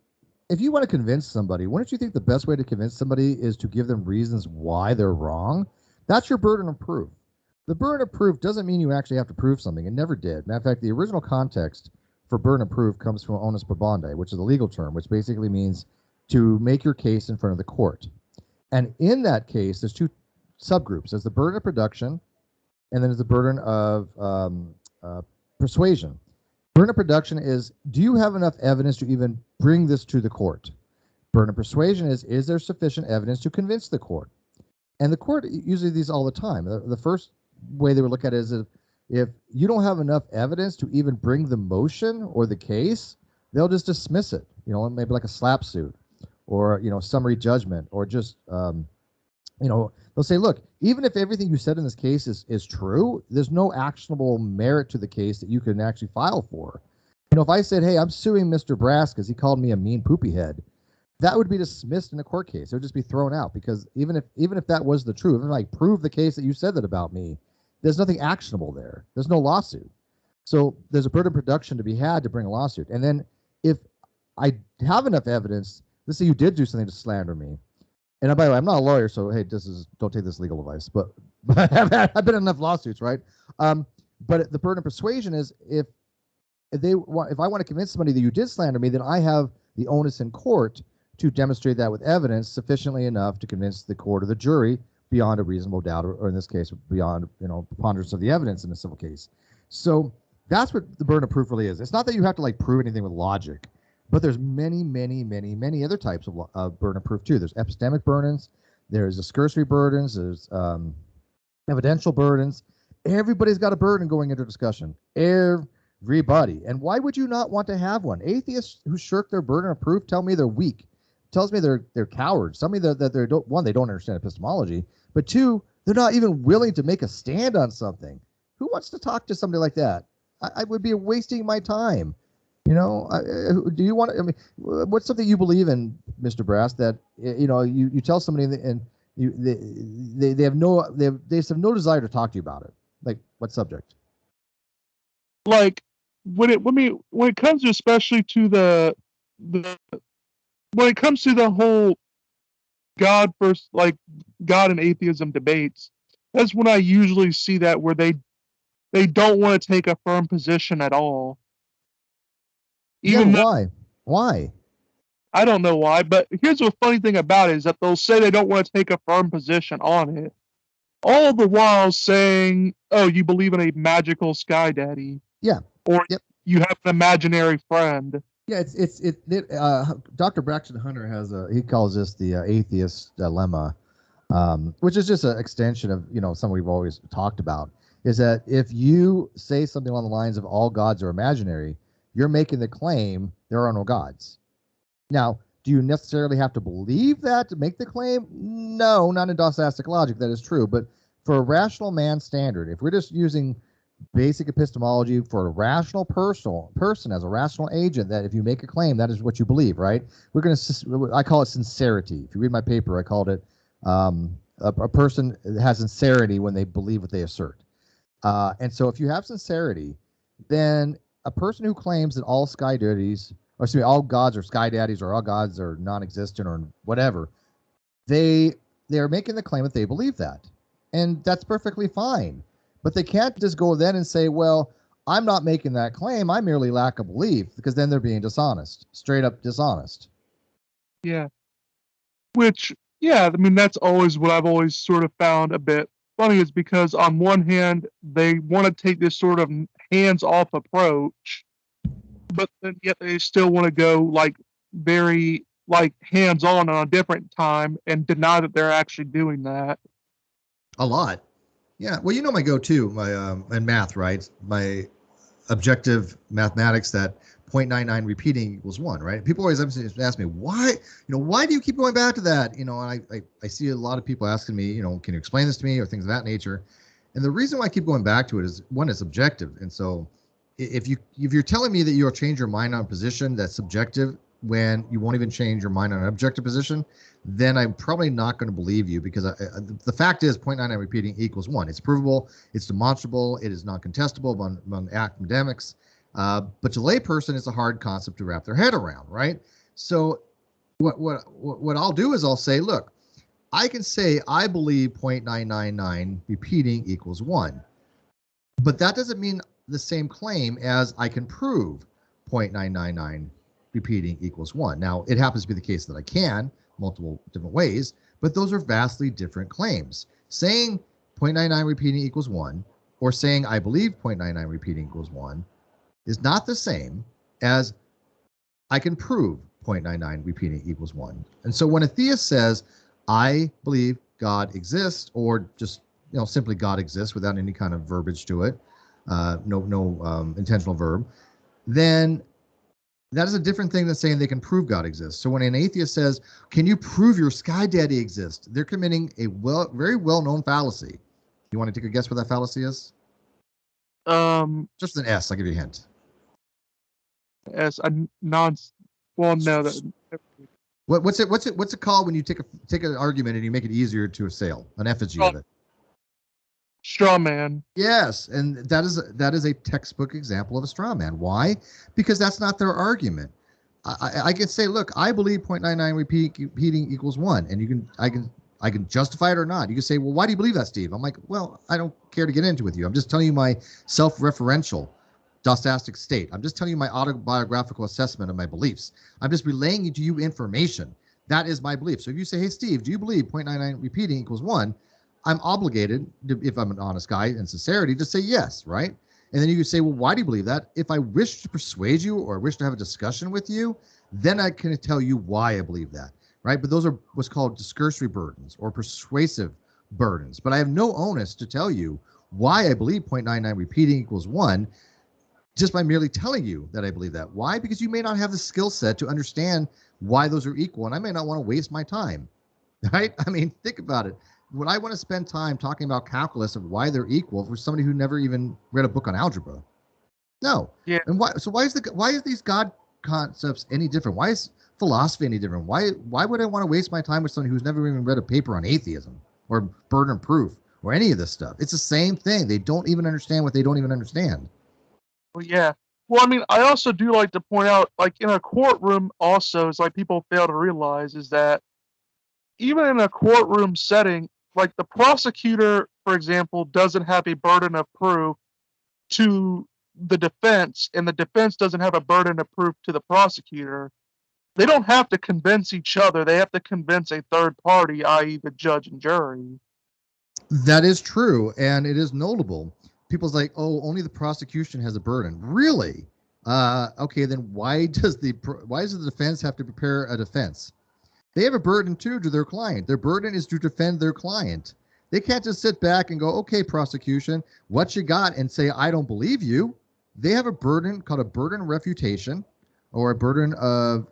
want to convince somebody, wouldn't you think the best way to convince somebody is to give them reasons why they're wrong? That's your burden of proof. The burden of proof doesn't mean you actually have to prove something. It never did. Matter of fact, the original context for burden of proof comes from onus probandi, which is a legal term, which basically means to make your case in front of the court. And in that case, there's two subgroups. There's the burden of production, and then there's the burden of persuasion. Burden of production is, do you have enough evidence to even bring this to the court? Burden of persuasion is there sufficient evidence to convince the court? And the court usually these all the time. The first way they would look at it is if you don't have enough evidence to even bring the motion or the case, they'll just dismiss it. Maybe like a slap suit, or summary judgment, or just they'll say, look, even if everything you said in this case is true, there's no actionable merit to the case that you can actually file for. If I said, hey, I'm suing Mr. Brass because he called me a mean poopy head, that would be dismissed in a court case. It would just be thrown out, because even if that was the truth, even if I prove the case that you said that about me, there's nothing actionable there. There's no lawsuit. So there's a burden of production to be had to bring a lawsuit. And then if I have enough evidence, let's say you did do something to slander me. And by the way, I'm not a lawyer, so hey, don't take this legal advice. But I've been in enough lawsuits, right? But the burden of persuasion is if I want to convince somebody that you did slander me, then I have the onus in court to demonstrate that with evidence sufficiently enough to convince the court or the jury beyond a reasonable doubt, or in this case, beyond preponderance of the evidence in a civil case. So that's what the burden of proof really is. It's not that you have to prove anything with logic, but there's many, many, many, many other types of burden of proof too. There's epistemic burdens, there's discursory burdens, there's evidential burdens. Everybody's got a burden going into discussion. Everybody. And why would you not want to have one? Atheists who shirk their burden of proof tell me they're weak. tells me they're cowards. Tells me that they're one, they don't understand epistemology, but two, they're not even willing to make a stand on something. Who wants to talk to somebody like that? I would be wasting my time. Do you want to? I mean, what's something you believe in, Mr. Brass? That you tell somebody and they have no desire to talk to you about it. Like what subject? Like when it comes to, especially to the when it comes to the whole God versus like God and atheism debates, that's when I usually see that where they don't want to take a firm position at all. Even though, Why? I don't know why, but here's the funny thing about it is that they'll say they don't want to take a firm position on it, all the while saying, "Oh, you believe in a magical sky daddy." Yeah. Or Yep. you have an imaginary friend. Yeah, Dr. Braxton Hunter he calls this the atheist dilemma, which is just an extension of something we've always talked about. Is that if you say something along the lines of all gods are imaginary, you're making the claim there are no gods. Now, do you necessarily have to believe that to make the claim? No, not in dostastic logic. That is true, but for a rational man standard, if we're just using basic epistemology for a rational person as a rational agent, that if you make a claim, that is what you believe, right? I call it sincerity. If you read my paper, I called it a person has sincerity when they believe what they assert. And so if you have sincerity, then a person who claims that all all gods are sky daddies, or all gods are non-existent, or whatever, they're making the claim that they believe that. And that's perfectly fine. But they can't just go then and say, well, I'm not making that claim. I merely lack a belief, because then they're being dishonest, straight up dishonest. Yeah. Which, yeah, I mean, that's always what I've always sort of found a bit funny, is because on one hand, they want to take this sort of hands-off approach, but then yet they still want to go like very like hands-on a different time and deny that they're actually doing that. A lot. Yeah. Well, my go-to, in math, right? My objective mathematics, that 0.99 repeating equals 1, right? People always ask me, why do you keep going back to that? And I see a lot of people asking me, can you explain this to me, or things of that nature. And the reason why I keep going back to it is, one, it's objective. And so if you're telling me that you'll change your mind on a position that's subjective when you won't even change your mind on an objective position, then I'm probably not going to believe you, because the fact is 0.99 repeating equals 1. It's provable, it's demonstrable, it is non-contestable among academics, but to layperson, it's a hard concept to wrap their head around, right? So what I'll do is I'll say, look, I can say I believe 0.999 repeating equals 1, but that doesn't mean the same claim as I can prove 0.999 repeating equals 1. Now, it happens to be the case that I can multiple different ways, but those are vastly different claims. Saying 0.99 repeating equals 1, or saying I believe 0.99 repeating equals 1, is not the same as I can prove 0.99 repeating equals 1. And so when a theist says, I believe God exists, or just simply God exists without any kind of verbiage to it, no intentional verb, then that is a different thing than saying they can prove God exists. So when an atheist says, can you prove your sky daddy exists? They're committing a very well-known fallacy. You want to take a guess what that fallacy is? Just an S. I'll give you a hint. As a non, well, no. What's it called when you take an argument and you make it easier to assail? An effigy of it. Straw man. Yes, and that is a textbook example of a straw man. Why? Because that's not their argument. I can say, look, I believe 0.99 repeating equals 1, and I can justify it or not. You can say, well, why do you believe that, Steve? I'm like, well, I don't care to get into with you. I'm just telling you my self-referential dostastic state. I'm just telling you my autobiographical assessment of my beliefs. I'm just relaying to you information. That is my belief. So if you say, hey, Steve, do you believe 0.99 repeating equals 1? I'm obligated, if I'm an honest guy in sincerity, to say yes, right? And then you can say, well, why do you believe that? If I wish to persuade you or wish to have a discussion with you, then I can tell you why I believe that, right? But those are what's called discursory burdens or persuasive burdens. But I have no onus to tell you why I believe 0.99 repeating equals 1 just by merely telling you that I believe that. Why? Because you may not have the skill set to understand why those are equal, and I may not want to waste my time. Right? I mean, think about it. Would I want to spend time talking about calculus of why they're equal for somebody who never even read a book on algebra? No. Yeah. And why? So why is these God concepts any different? Why is philosophy any different? Why would I want to waste my time with somebody who's never even read a paper on atheism or burden of proof or any of this stuff? It's the same thing. They don't even understand what they don't even understand. Well, yeah. Well, I mean, I also do like to point out, like in a courtroom, also, it's like people fail to realize is that even in a courtroom setting, like the prosecutor, for example, doesn't have a burden of proof to the defense, and the defense doesn't have a burden of proof to the prosecutor. They don't have to convince each other. They have to convince a third party, i.e., the judge and jury. That is true, and it is notable. People's like, oh, only the prosecution has a burden. Really? Okay, then why does the defense have to prepare a defense? They have a burden too to their client. Their burden is to defend their client. They can't just sit back and go, okay, prosecution, what you got, and say, I don't believe you. They have a burden called a burden of refutation, or a burden of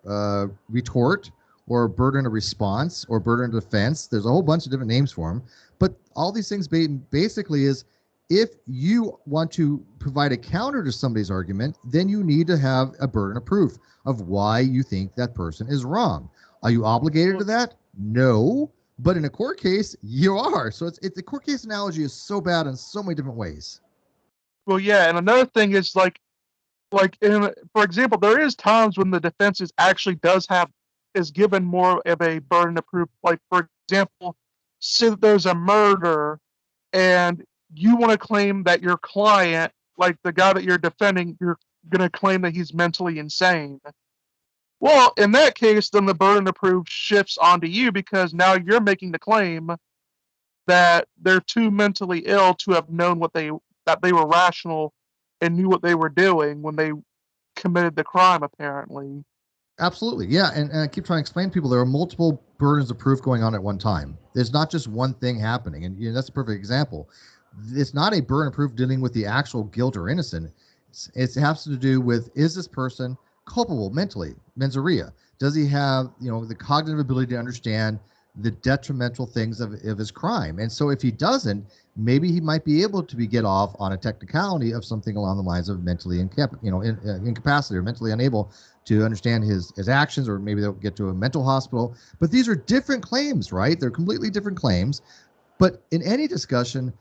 retort, or a burden of response, or burden of defense. There's a whole bunch of different names for them. But all these things basically is, if you want to provide a counter to somebody's argument, then you need to have a burden of proof of why you think that person is wrong. Are you obligated to that? No. But in a court case, you are. So it's the court case analogy is so bad in so many different ways. Well, yeah, and another thing is like for example, there is times when the defense is given more of a burden of proof. Like, for example, say that there's a murder and you want to claim that your client, like the guy that you're defending, you're going to claim that he's mentally insane. Well, in that case, then the burden of proof shifts onto you, because now you're making the claim that they're too mentally ill to have known that they were rational and knew what they were doing when they committed the crime, apparently. Absolutely. Yeah. And I keep trying to explain to people there are multiple burdens of proof going on at one time. There's not just one thing happening. And that's a perfect example. It's not a burden of proof dealing with the actual guilt or innocent. It has to do with, is this person culpable mentally, mens rea? Does he have, the cognitive ability to understand the detrimental things of his crime? And so if he doesn't, maybe he might be able to get off on a technicality of something along the lines of mentally incapacitated or mentally unable to understand his actions, or maybe they'll get to a mental hospital. But these are different claims, right? They're completely different claims. But in any discussion,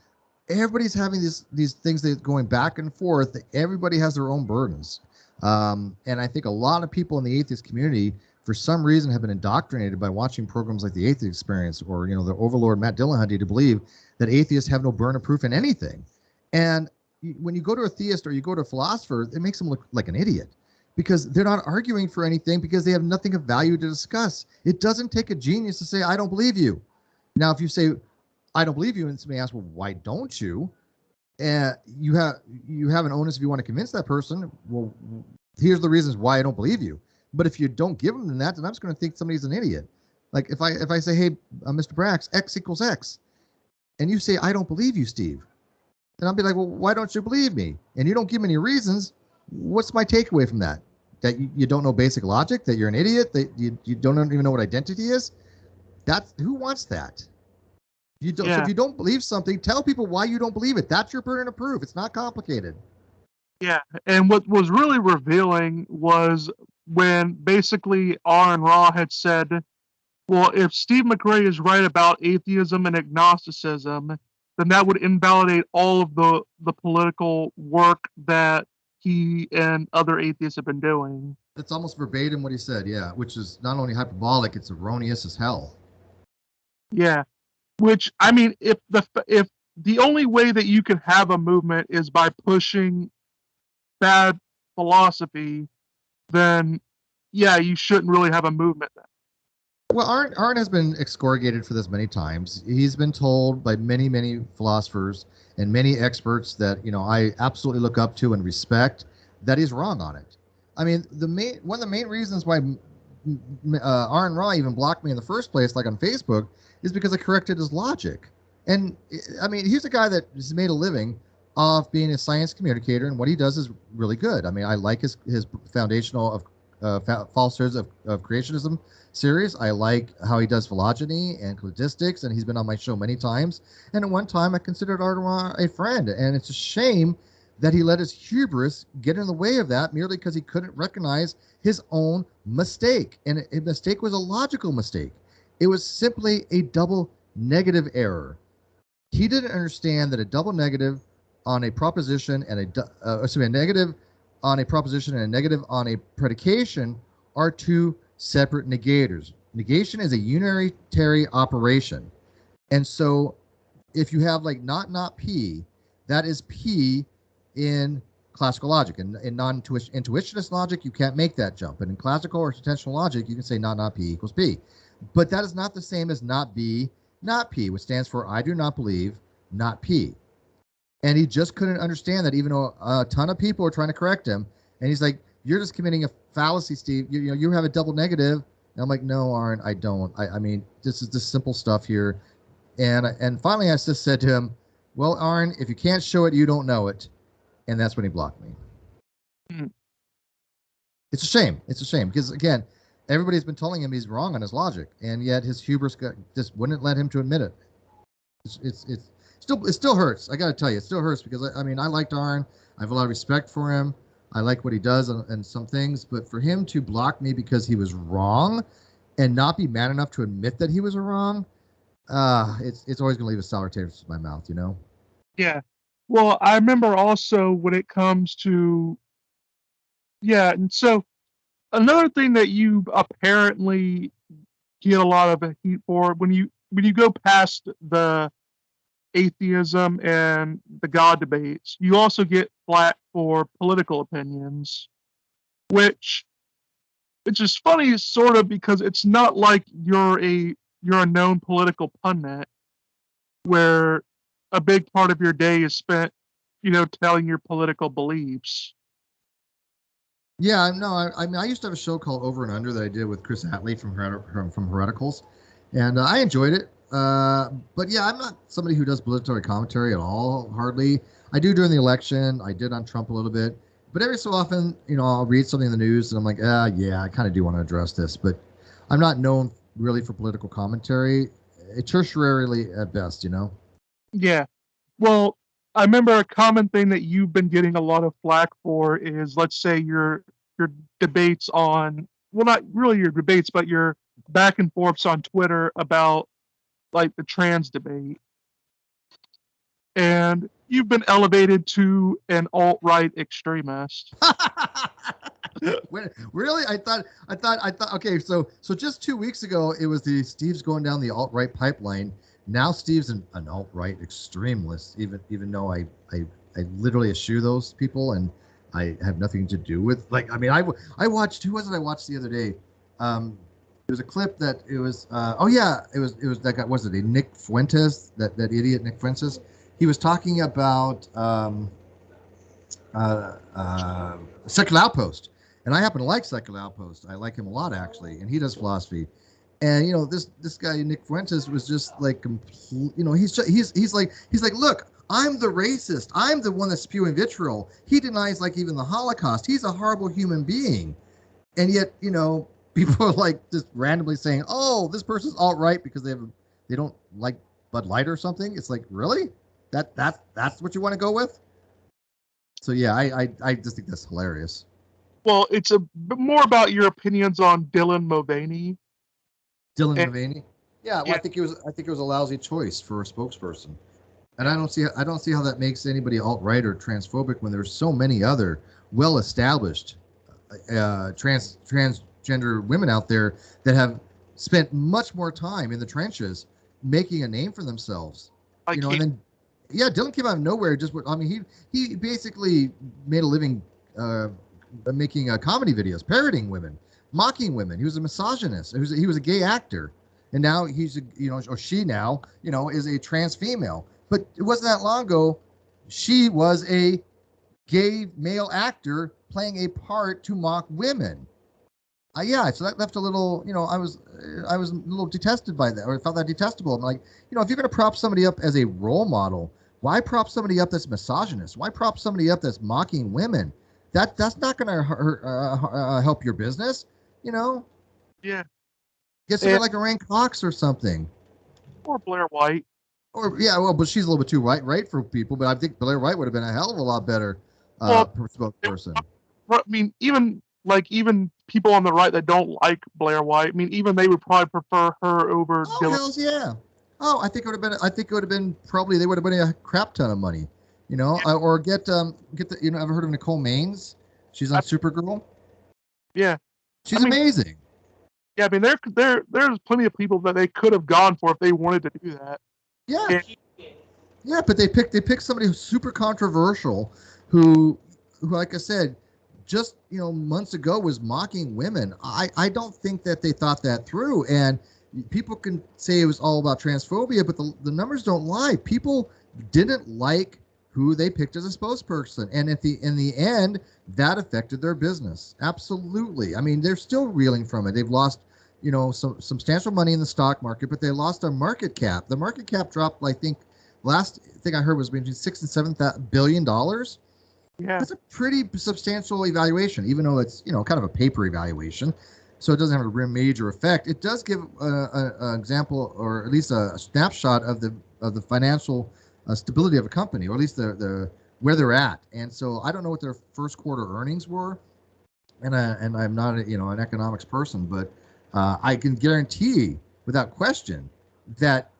everybody's having these things that going back and forth. Everybody has their own burdens. And I think a lot of people in the atheist community, for some reason, have been indoctrinated by watching programs like the Atheist Experience or, the overlord Matt Dillahunty, to believe that atheists have no burden of proof in anything. And when you go to a theist or you go to a philosopher, it makes them look like an idiot, because they're not arguing for anything, because they have nothing of value to discuss. It doesn't take a genius to say, I don't believe you. Now, if you say, I don't believe you, and somebody asks, well, why don't you? You have an onus if you want to convince that person. Well, here's the reasons why I don't believe you. But if you don't give them that, then I'm just going to think somebody's an idiot. Like if I say, hey, Mr. Brax, X equals X, and you say, I don't believe you, Steve, then I'll be like, well, why don't you believe me? And you don't give me any reasons. What's my takeaway from that? That you don't know basic logic, that you're an idiot, that you don't even know what identity is? Who wants that? So if you don't believe something, tell people why you don't believe it. That's your burden of proof. It's not complicated. Yeah, and what was really revealing was when basically Aaron Ra had said, well, if Steve McRae is right about atheism and agnosticism, then that would invalidate all of the political work that he and other atheists have been doing. It's almost verbatim what he said, yeah, which is not only hyperbolic, it's erroneous as hell. Yeah, which, I mean, if the only way that you can have a movement is by pushing bad philosophy, then yeah, you shouldn't really have a movement then. Well, Arndt has been excoriated for this many times. He's been told by many, many philosophers and many experts that, I absolutely look up to and respect, that he's wrong on it. I mean, one of the main reasons why Aaron Ra even blocked me in the first place, like on Facebook, is because I corrected his logic. And I mean, he's a guy that has made a living of being a science communicator, and what he does is really good. I mean, I like his foundational of falsehoods of creationism series. I like how he does phylogeny and cladistics, and he's been on my show many times. And at one time, I considered Artemar a friend, and it's a shame that he let his hubris get in the way of that merely because he couldn't recognize his own mistake. And a mistake was a logical mistake. It was simply a double negative error. He didn't understand that a double negative on a proposition and a negative on a proposition and a negative on a predication are two separate negators. Negation is a unitary operation. And so if you have like not P, that is P in classical logic. And in non-intuitionist logic, you can't make that jump. But in classical or intentional logic, you can say not P equals P. But that is not the same as not B, not P, which stands for I do not believe, not P. And he just couldn't understand that, even though a ton of people are trying to correct him. And he's like, you're just committing a fallacy, Steve. You have a double negative. And I'm like, no, Arn, I don't. I mean, this is just simple stuff here. And finally, I just said to him, well, Arn, if you can't show it, you don't know it. And that's when he blocked me. Hmm. It's a shame. It's a shame because, again, everybody's been telling him he's wrong on his logic, and yet his hubris just wouldn't let him to admit it. It still hurts. I got to tell you, it still hurts because I mean, I liked Arn. I have a lot of respect for him. I like what he does and some things, but for him to block me because he was wrong and not be man enough to admit that he was wrong, it's always going to leave a sour taste in my mouth, you know? Yeah. Well, I remember also when it comes to, yeah, and so another thing that you apparently get a lot of heat for when you go past the atheism and the God debates, you also get flack for political opinions, which is funny sort of because it's not like you're a known political pundit where a big part of your day is spent, telling your political beliefs. Yeah, no, I mean, I used to have a show called Over and Under that I did with Chris Hatley from Hereticals, and I enjoyed it. But yeah, I'm not somebody who does political commentary at all, hardly. I do during the election. I did on Trump a little bit, but every so often, I'll read something in the news and I'm like, yeah, I kind of do want to address this, but I'm not known really for political commentary, tertiarily at best, Yeah. Well, I remember a common thing that you've been getting a lot of flack for is, let's say, your debates on, well, not really your debates, but your back and forths on Twitter about like the trans debate. And you've been elevated to an alt-right extremist. Really? I thought. Okay, so just 2 weeks ago, it was Steve's going down the alt-right pipeline. Now Steve's an alt-right extremist, even though I literally eschew those people and I have nothing to do with. Like, I mean, I watched. Who was it? I watched the other day. It was a clip that it was. It was that guy. Was it Nick Fuentes? That idiot Nick Fuentes. He was talking about Secular Outpost, and I happen to like Secular Outpost. I like him a lot, actually, and he does philosophy. And this guy Nick Fuentes was just like complete. He's like, look, I'm the racist. I'm the one that's spewing vitriol. He denies like even the Holocaust. He's a horrible human being, and yet people are like just randomly saying, oh, this person's alt-right because they don't like Bud Light or something. It's like, really? That's what you want to go with? So yeah, I just think that's hilarious. Well, it's a bit more about your opinions on Dylan Mulvaney. Mulvaney? Yeah, well, Yeah. I think it was a lousy choice for a spokesperson. And I don't see how that makes anybody alt-right or transphobic when there's so many other well-established transgender women out there that have spent much more time in the trenches making a name for themselves. And then Dylan came out of nowhere. He basically made a living making comedy videos, parroting women, mocking women. He was a misogynist. He was a gay actor, and now he's she now is a trans female. But it wasn't that long ago. She was a gay male actor playing a part to mock women. So that left a little, I was a little detested by that, or felt that detestable. I'm like, if you're going to prop somebody up as a role model, Why prop somebody up that's misogynist? Why prop somebody up that's mocking women? That's not going to help your business. You know, Yeah. get somebody like Lorraine Cox or something. Or Blair White. Or yeah, well, but she's a little bit too right for people. But I think Blair White would have been a hell of a lot better spokesperson. I mean, even people on the right that don't like Blair White, I mean, even they would probably prefer her over Oh, Dylan. hells yeah. Oh, I think it would have been. I think it would have been probably they would have been a crap ton of money, you know. Or get the ever heard of Nicole Maines? She's on Supergirl. Yeah, she's amazing. Yeah, I mean, there's plenty of people that they could have gone for if they wanted to do that. Yeah, yeah, but they picked somebody who's super controversial, who like I said, just months ago was mocking women. I don't think that they thought that through. And people can say it was all about transphobia, but the numbers don't lie. People didn't like who they picked as a spokesperson, and in the end, that affected their business. Absolutely. I mean, they're still reeling from it. They've lost, some substantial money in the stock market, but they lost their market cap. The market cap dropped, I think, last thing I heard was between $6 and $7 billion. Yeah, that's a pretty substantial evaluation, even though it's kind of a paper evaluation. So it doesn't have a real major effect. It does give an example, or at least a snapshot of the financial stability of a company, or at least the where they're at. And so I don't know what their first quarter earnings were, and I'm not an economics person, but I can guarantee without question that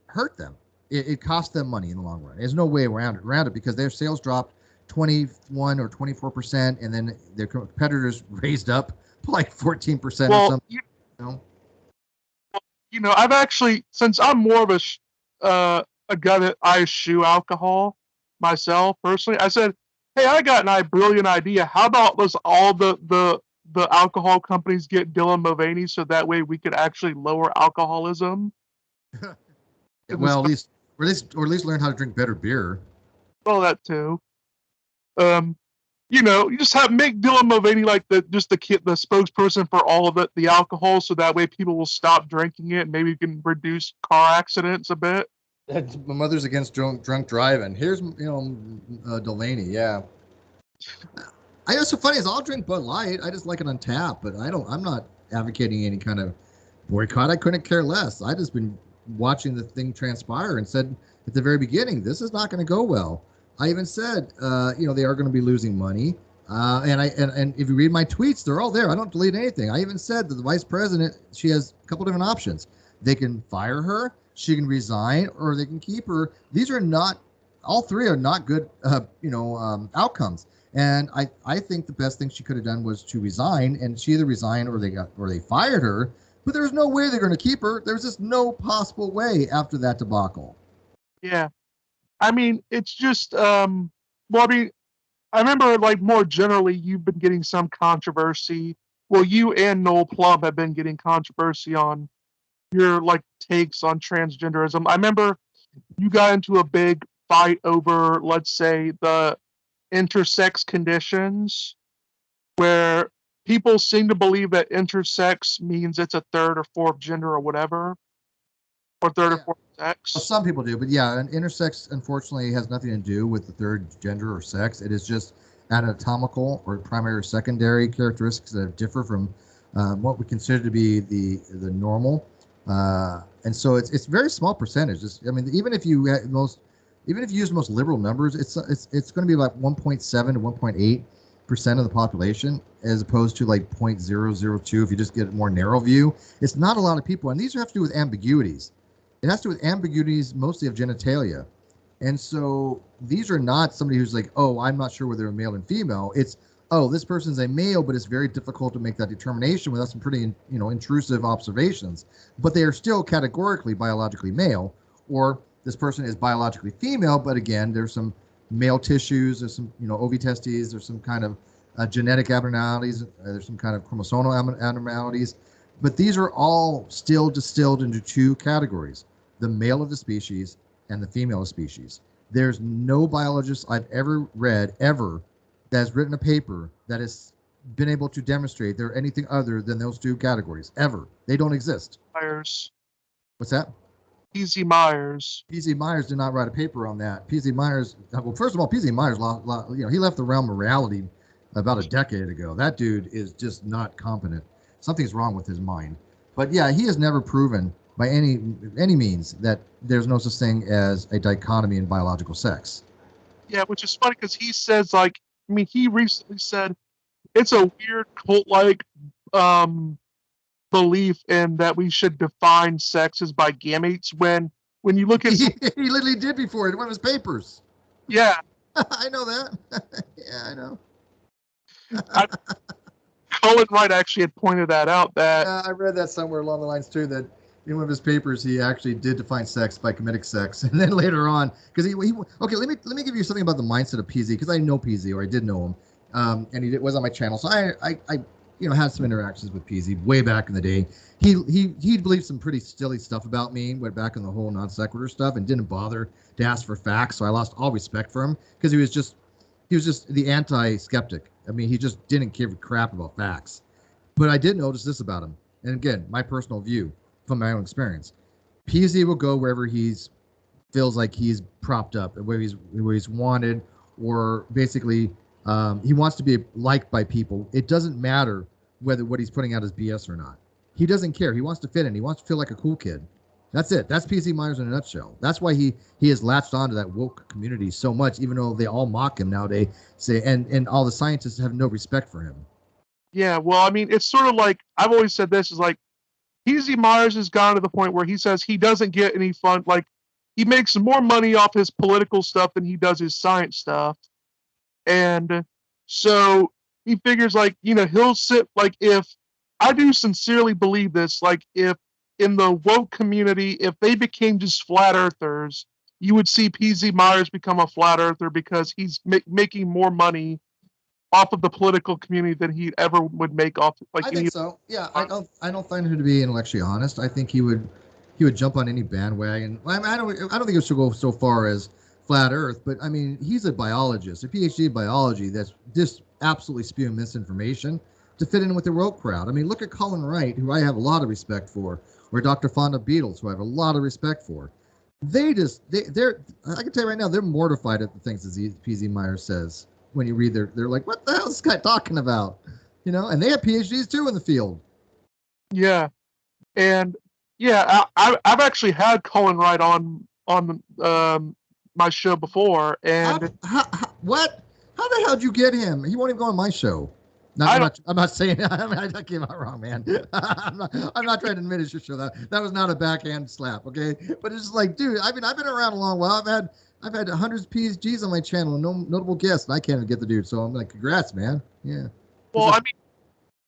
hurt them. It cost them money in the long run. There's no way around it because their sales dropped 21 or 24%, and then their competitors raised up like 14% or something. I've actually, since I'm more of a guy that I eschew alcohol myself personally, I said, hey, I got a brilliant idea. How about let's all the alcohol companies get Dylan Mulvaney so that way we could actually lower alcoholism. Well, at least learn how to drink better beer. Well, that too. You just make Dylan Mulvaney like the spokesperson for all of the alcohol, so that way people will stop drinking it, and maybe you can reduce car accidents a bit. My mother's against drunk driving. Here's Delaney. Yeah. What's so funny is I'll drink Bud Light. I just like it on tap, but I'm not advocating any kind of boycott. I couldn't care less. I just been watching the thing transpire and said at the very beginning, this is not going to go well. I even said, they are going to be losing money. And if you read my tweets, they're all there. I don't delete anything. I even said that the vice president, she has a couple different options. They can fire her, she can resign, or they can keep her. These are not, all three are not good, outcomes. And I think the best thing she could have done was to resign, and she either resigned or they fired her. But there's no way they're going to keep her. There's just no possible way after that debacle. Yeah. I mean, it's just, I remember, more generally, you've been getting some controversy. Well, you and Noel Plumb have been getting controversy on your, takes on transgenderism. I remember you got into a big fight over, let's say, the intersex conditions, where people seem to believe that intersex means it's a third or fourth gender or whatever, or third or fourth sex. Well, some people do, but yeah, an intersex unfortunately has nothing to do with the third gender or sex. It is just anatomical or primary or secondary characteristics that differ from what we consider to be the normal. And so it's very small percentage. Even if you use the most liberal numbers, it's going to be like 1.7 to 1.8% of the population, as opposed to 0.002 if you just get a more narrow view. It's not a lot of people, and these have to do with ambiguities. It has to do with ambiguities mostly of genitalia. And so these are not somebody who's like, oh, I'm not sure whether they're male and female. It's, oh, this person's a male, but it's very difficult to make that determination without some pretty, intrusive observations. But they are still categorically biologically male, or this person is biologically female, but again, there's some male tissues, there's some, ovitestes, there's some kind of genetic abnormalities, there's some kind of chromosomal abnormalities. But these are all still distilled into two categories: the male of the species and the female of the species. There's no biologist I've ever read that has written a paper that has been able to demonstrate they're anything other than those two categories ever. They don't exist. Liars. What's that? P.Z. Myers. P.Z. Myers did not write a paper on that. P.Z. Myers, well, first of all, P.Z. Myers, he left the realm of reality about a decade ago. That dude is just not competent. Something's wrong with his mind. But yeah, he has never proven by any means that there's no such thing as a dichotomy in biological sex. Yeah, which is funny because he says he recently said it's a weird cult-like belief in that we should define sexes by gametes when you look at he literally did before in one of his papers. Yeah. I know that. Yeah, I know. Colin Wright actually had pointed that out. That I read that somewhere along the lines too. That in one of his papers, he actually did define sex by comedic sex, and then later on, because he okay, let me give you something about the mindset of PZ, because I know PZ, or I did know him, and he was on my channel, so I had some interactions with PZ way back in the day. He believed some pretty silly stuff about me, went back in the whole non sequitur stuff, and didn't bother to ask for facts. So I lost all respect for him because he was just the anti-skeptic. I mean, he just didn't give a crap about facts. But I did notice this about him, and again, my personal view from my own experience. PZ will go wherever he's feels like he's propped up, where he's wanted, or basically he wants to be liked by people. It doesn't matter whether what he's putting out is BS or not. He doesn't care. He wants to fit in. He wants to feel like a cool kid. That's it. That's PZ Myers in a nutshell. That's why he has latched onto that woke community so much, even though they all mock him nowadays. And all the scientists have no respect for him. Yeah, well, I mean, it's sort of like I've always said this is like PZ Myers has gone to the point where he says he doesn't get any fun. Like he makes more money off his political stuff than he does his science stuff, and so he figures like he'll sit like if I do sincerely believe this, like if in the woke community, if they became just flat earthers, you would see PZ Myers become a flat earther because he's making more money off of the political community than he ever would make off. Like I think so. Yeah, I don't find him to be intellectually honest. I think he would jump on any bandwagon. I don't think it should go so far as flat Earth, but I mean he's a biologist, a PhD in biology that's just absolutely spewing misinformation to fit in with the woke crowd. I mean, look at Colin Wright, who I have a lot of respect for, or Dr. Fonda Beatles, who I have a lot of respect for. They're I can tell you right now, they're mortified at the things that PZ Myers says. When you read they're like, what the hell is this guy talking about? And they have PhDs too in the field. Yeah, and yeah, I've actually had Colin Wright on my show before, and what? How the hell did you get him? He won't even go on my show. I'm not saying. I mean, I came out wrong, man. I'm not trying to diminish your show. That was not a backhand slap, okay? But it's just like, dude. I mean, I've been around a long while. I've had hundreds of PhDs on my channel, no notable guests, and I can't even get the dude. So I'm like, congrats, man. Yeah. Well, I mean,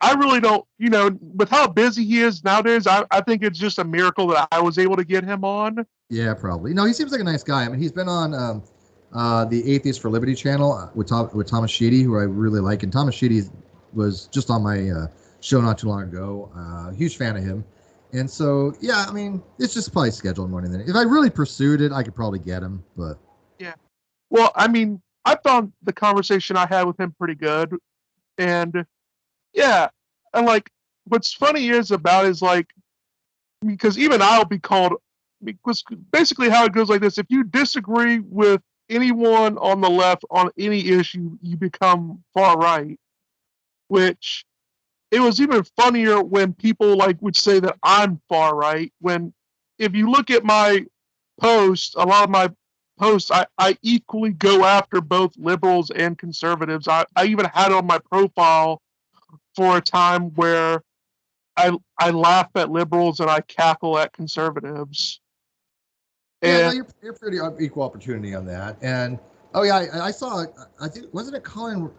I really don't. With how busy he is nowadays, I think it's just a miracle that I was able to get him on. Yeah, probably. No, he seems like a nice guy. I mean, he's been on the Atheist for Liberty channel with Thomas Sheedy, who I really like, and Thomas Sheedy was just on my show not too long ago. Huge fan of him. And so, yeah, I mean, it's just probably scheduled more than anything. If I really pursued it, I could probably get him, but... Yeah. Well, I mean, I found the conversation I had with him pretty good. And, yeah, and, like, what's funny is like, because even I'll be called... Because basically how it goes like this, if you disagree with anyone on the left on any issue, you become far right. Which... It was even funnier when people would say that I'm far right. When, if you look at my posts, a lot of my posts, I equally go after both liberals and conservatives. I even had on my profile for a time where I laugh at liberals and I cackle at conservatives. Yeah, no, you're pretty equal opportunity on that. And oh yeah, I saw. I think wasn't it Colin?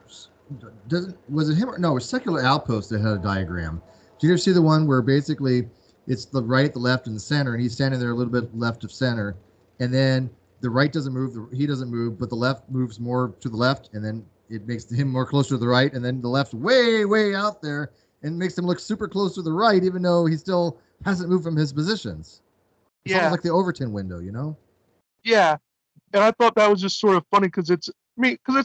Was it him or no? It was Secular Outpost that had a diagram. Did you ever see the one where basically it's the right, the left, and the center, and he's standing there a little bit left of center, and then the right doesn't move, he doesn't move, but the left moves more to the left, and then it makes him more closer to the right, and then the left way out there, and makes him look super close to the right, even though he still hasn't moved from his positions. It's almost like the Overton window, Yeah, and I thought that was just sort of funny because it's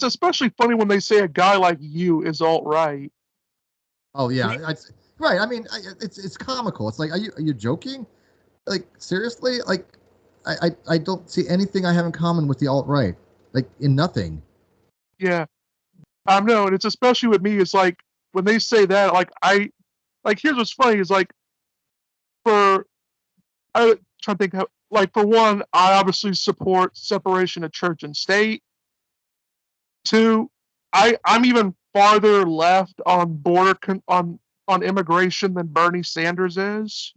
especially funny when they say a guy like you is alt-right. Oh yeah, right. I mean, it's comical. It's like, are you joking? Like seriously? Like I don't see anything I have in common with the alt-right, like in nothing. Yeah, I know, and it's especially with me. It's like when they say that, here's what's funny is like for I trying to think how, like for one, I obviously support separation of church and state. Two, I'm even farther left on on immigration than Bernie Sanders is.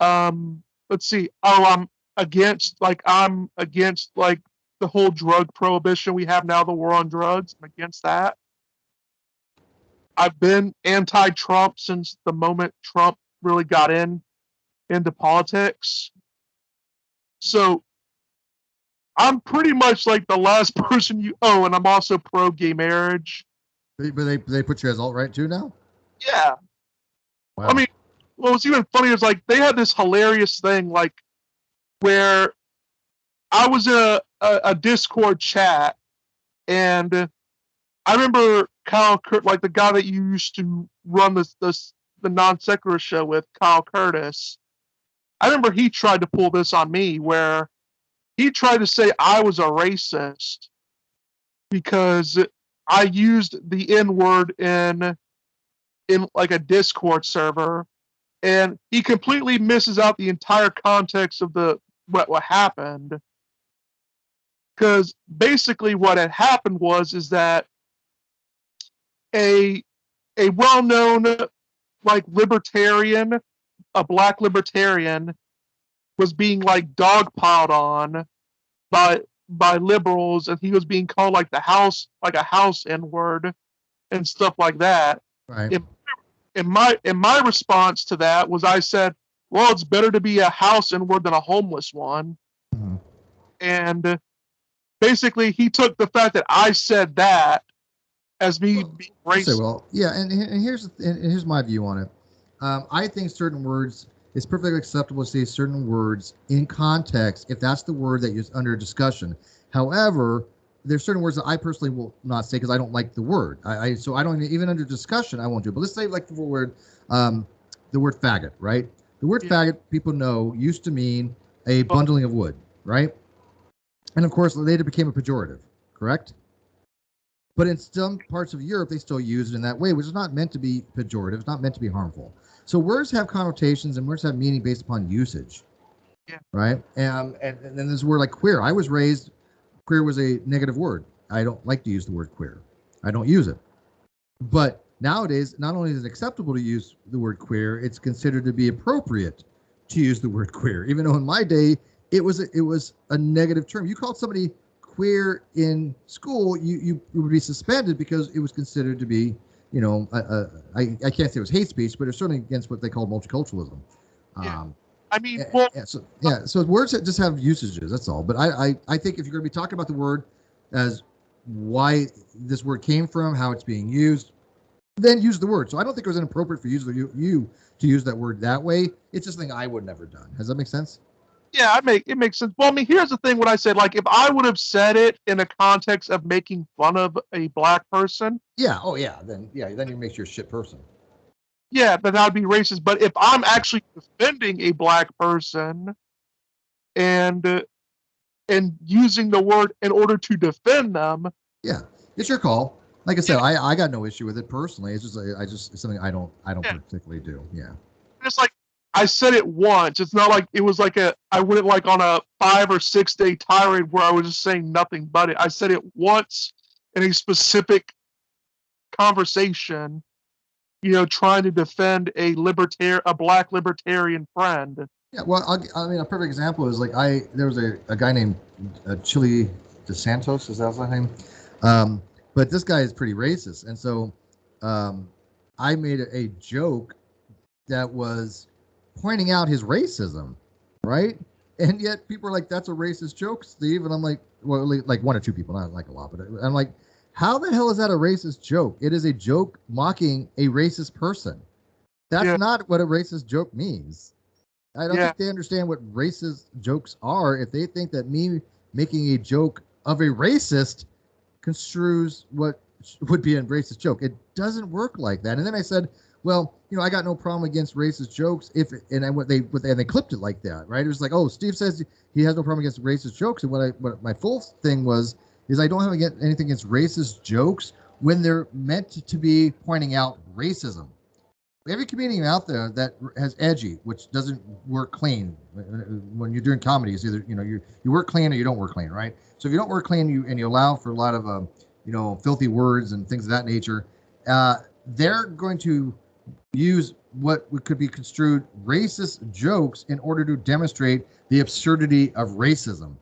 Let's see. Oh, I'm against like the whole drug prohibition we have now, the war on drugs. I'm against that. I've been anti-Trump since the moment Trump really got into politics. So I'm pretty much like the last person you. Oh, and I'm also pro gay marriage. But they put you as alt-right too now? Yeah. Wow. I mean, what's even funnier is like they had this hilarious thing like where I was in a Discord chat, and I remember Kyle like the guy that you used to run the non sequitur show with, Kyle Curtis. I remember he tried to pull this on me where he tried to say I was a racist because I used the N word in like a Discord server, and he completely misses out the entire context of the what happened. Because basically what had happened is that a a well-known like libertarian, a black libertarian, was being like dogpiled on by liberals, and he was being called like a house N-word and stuff like that. Right. In my response to that was I said, well, it's better to be a house N-word than a homeless one. Mhm. And basically he took the fact that I said that as me being racist. Well, yeah, and here's my view on it. I think certain words, it's perfectly acceptable to say certain words in context if that's the word that is under discussion. However, there's certain words that I personally will not say because I don't like the word. So I don't even under discussion I won't do it. But let's say like the word faggot, right? The word faggot, people know, used to mean a bundling of wood, right? And of course, later became a pejorative, correct? But in some parts of Europe, they still use it in that way, which is not meant to be pejorative. It's not meant to be harmful. So words have connotations and words have meaning based upon usage, right? And then there's a word like queer. I was raised, queer was a negative word. I don't like to use the word queer. I don't use it. But nowadays, not only is it acceptable to use the word queer, it's considered to be appropriate to use the word queer, even though in my day, it was a negative term. You called somebody queer in school, you would be suspended because it was considered to be, I can't say it was hate speech, but it's certainly against what they call multiculturalism. I mean, so words that just have usages, that's all. But I think if you're going to be talking about the word as why this word came from, how it's being used, then use the word. So I don't think it was inappropriate for you to use that word that way. It's just something I would never done. Does that make sense? Yeah, it makes sense. Well, I mean, here's the thing: what I said, like, if I would have said it in a context of making fun of a black person, then you make you a shit person. Yeah, then that would be racist. But if I'm actually defending a black person and using the word in order to defend them, it's your call. Like I said, I got no issue with it personally. It's just it's something I don't particularly do. Yeah, it's like I said it once. It's not like it was like I went like on a 5 or 6 day tirade where I was just saying nothing but it. I said it once in a specific conversation, trying to defend a black libertarian friend. Yeah, well, I mean, a perfect example is like there was a guy named Chili DeSantos. Is that his name? But this guy is pretty racist, and so I made a joke that was pointing out his racism, right? And yet people are like, "That's a racist joke, Steve." And I'm like, well, like 1 or 2 people, not like a lot, but I'm like, how the hell is that a racist joke? It is a joke mocking a racist person. That's not what a racist joke means. I don't think they understand what racist jokes are if they think that me making a joke of a racist construes what would be a racist joke. It doesn't work like that. And then I said, well, I got no problem against racist jokes they clipped it like that, right? It was like, oh, Steve says he has no problem against racist jokes, and what my full thing is I don't have anything against racist jokes when they're meant to be pointing out racism. Every comedian out there that has edgy, which doesn't work clean. When you're doing comedy, it's either you work clean or you don't work clean, right? So if you don't work clean, you allow for a lot of filthy words and things of that nature. They're going to use what could be construed racist jokes in order to demonstrate the absurdity of racism.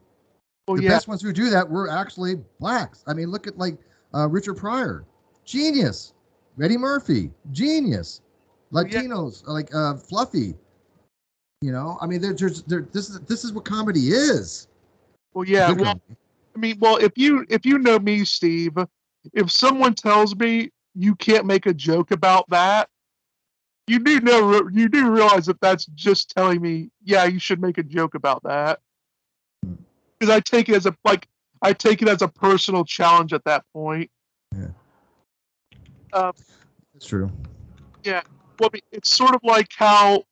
The best ones who do that were actually blacks. I mean, look at Richard Pryor, genius. Eddie Murphy, genius. Latinos Fluffy. I mean, this is what comedy is. Well, yeah. Well, if you know me, Steve, if someone tells me you can't make a joke about that, you do realize that that's just telling me, yeah, you should make a joke about that. Because I take it as a personal challenge at that point. Yeah. That's true. Yeah. Well, it's sort of how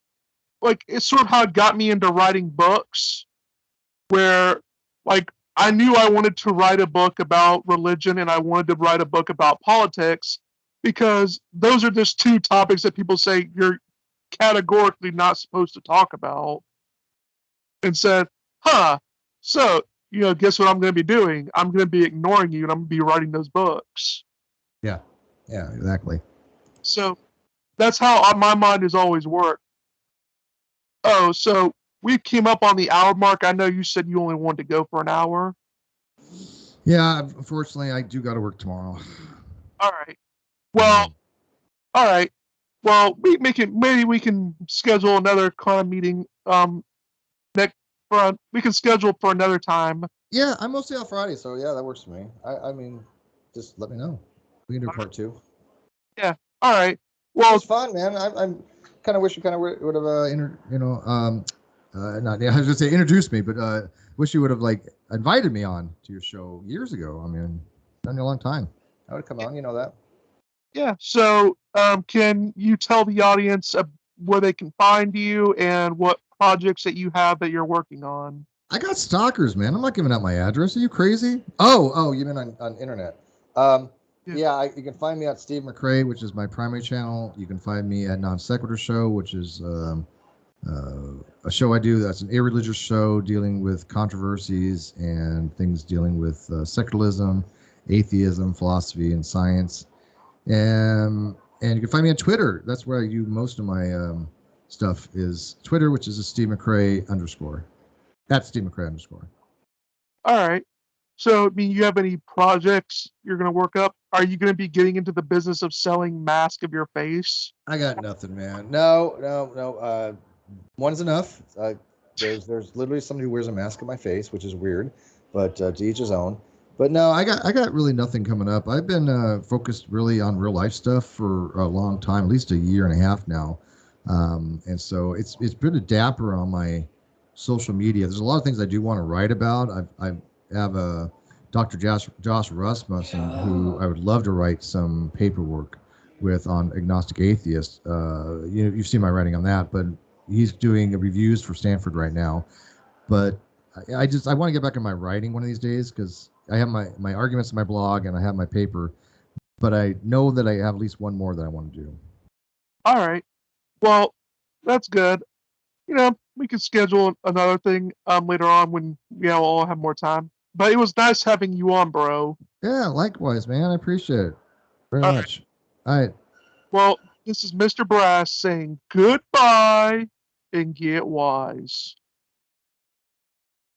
it got me into writing books, where I knew I wanted to write a book about religion and I wanted to write a book about politics, because those are just two topics that people say you're categorically not supposed to talk about. And said, so, guess what I'm going to be doing? I'm going to be ignoring you and I'm going to be writing those books. Yeah. Yeah, exactly. So that's how my mind has always worked. Oh, so we came up on the hour mark. I know you said you only wanted to go for an hour. Yeah, unfortunately, I do got to work tomorrow. All right. Well, all right. Well, maybe we can schedule another kind of meeting. We can schedule for another time. Yeah, I'm mostly on Friday, so yeah, that works for me. I mean, just let me know. We can do part 2. Yeah. All right. Well, it's fun, man. I'm kind of wish you kind of would have I was gonna say introduced me, but wish you would have invited me on to your show years ago. I mean, done a long time. I would come on, you know that. Yeah. So, can you tell the audience where they can find you and what projects that you have that you're working on? I got stalkers, man. I'm not giving out my address. Are you crazy? Oh, you mean on internet? Yeah, you can find me at Steve McRae, which is my primary channel. You can find me at Non Sequitur Show, which is a show I do that's an irreligious show dealing with controversies and things dealing with secularism, atheism, philosophy, and science. And you can find me on Twitter. That's where I do most of my stuff is Twitter, which is a Steve McRae _ at Steve McRae _ All right. So, you have any projects you're going to work up? Are you going to be getting into the business of selling masks of your face? I got nothing, man. No. One's enough. There's literally somebody who wears a mask of my face, which is weird, but to each his own. But no, I got really nothing coming up. I've been focused really on real life stuff for a long time, at least a year and a half now, and so it's been a dapper on my social media. There's a lot of things I do want to write about. I have a Dr. Josh Rasmussen, who I would love to write some paperwork with on agnostic atheists. You've seen my writing on that, but he's doing reviews for Stanford right now. But I want to get back in my writing one of these days, because I have my arguments in my blog and I have my paper, but I know that I have at least one more that I want to do. All right. Well, that's good. We could schedule another thing later on when we'll all have more time. But it was nice having you on, bro. Yeah, likewise, man. I appreciate it very much. All right. Well, this is Mr. Brass saying goodbye and get wise.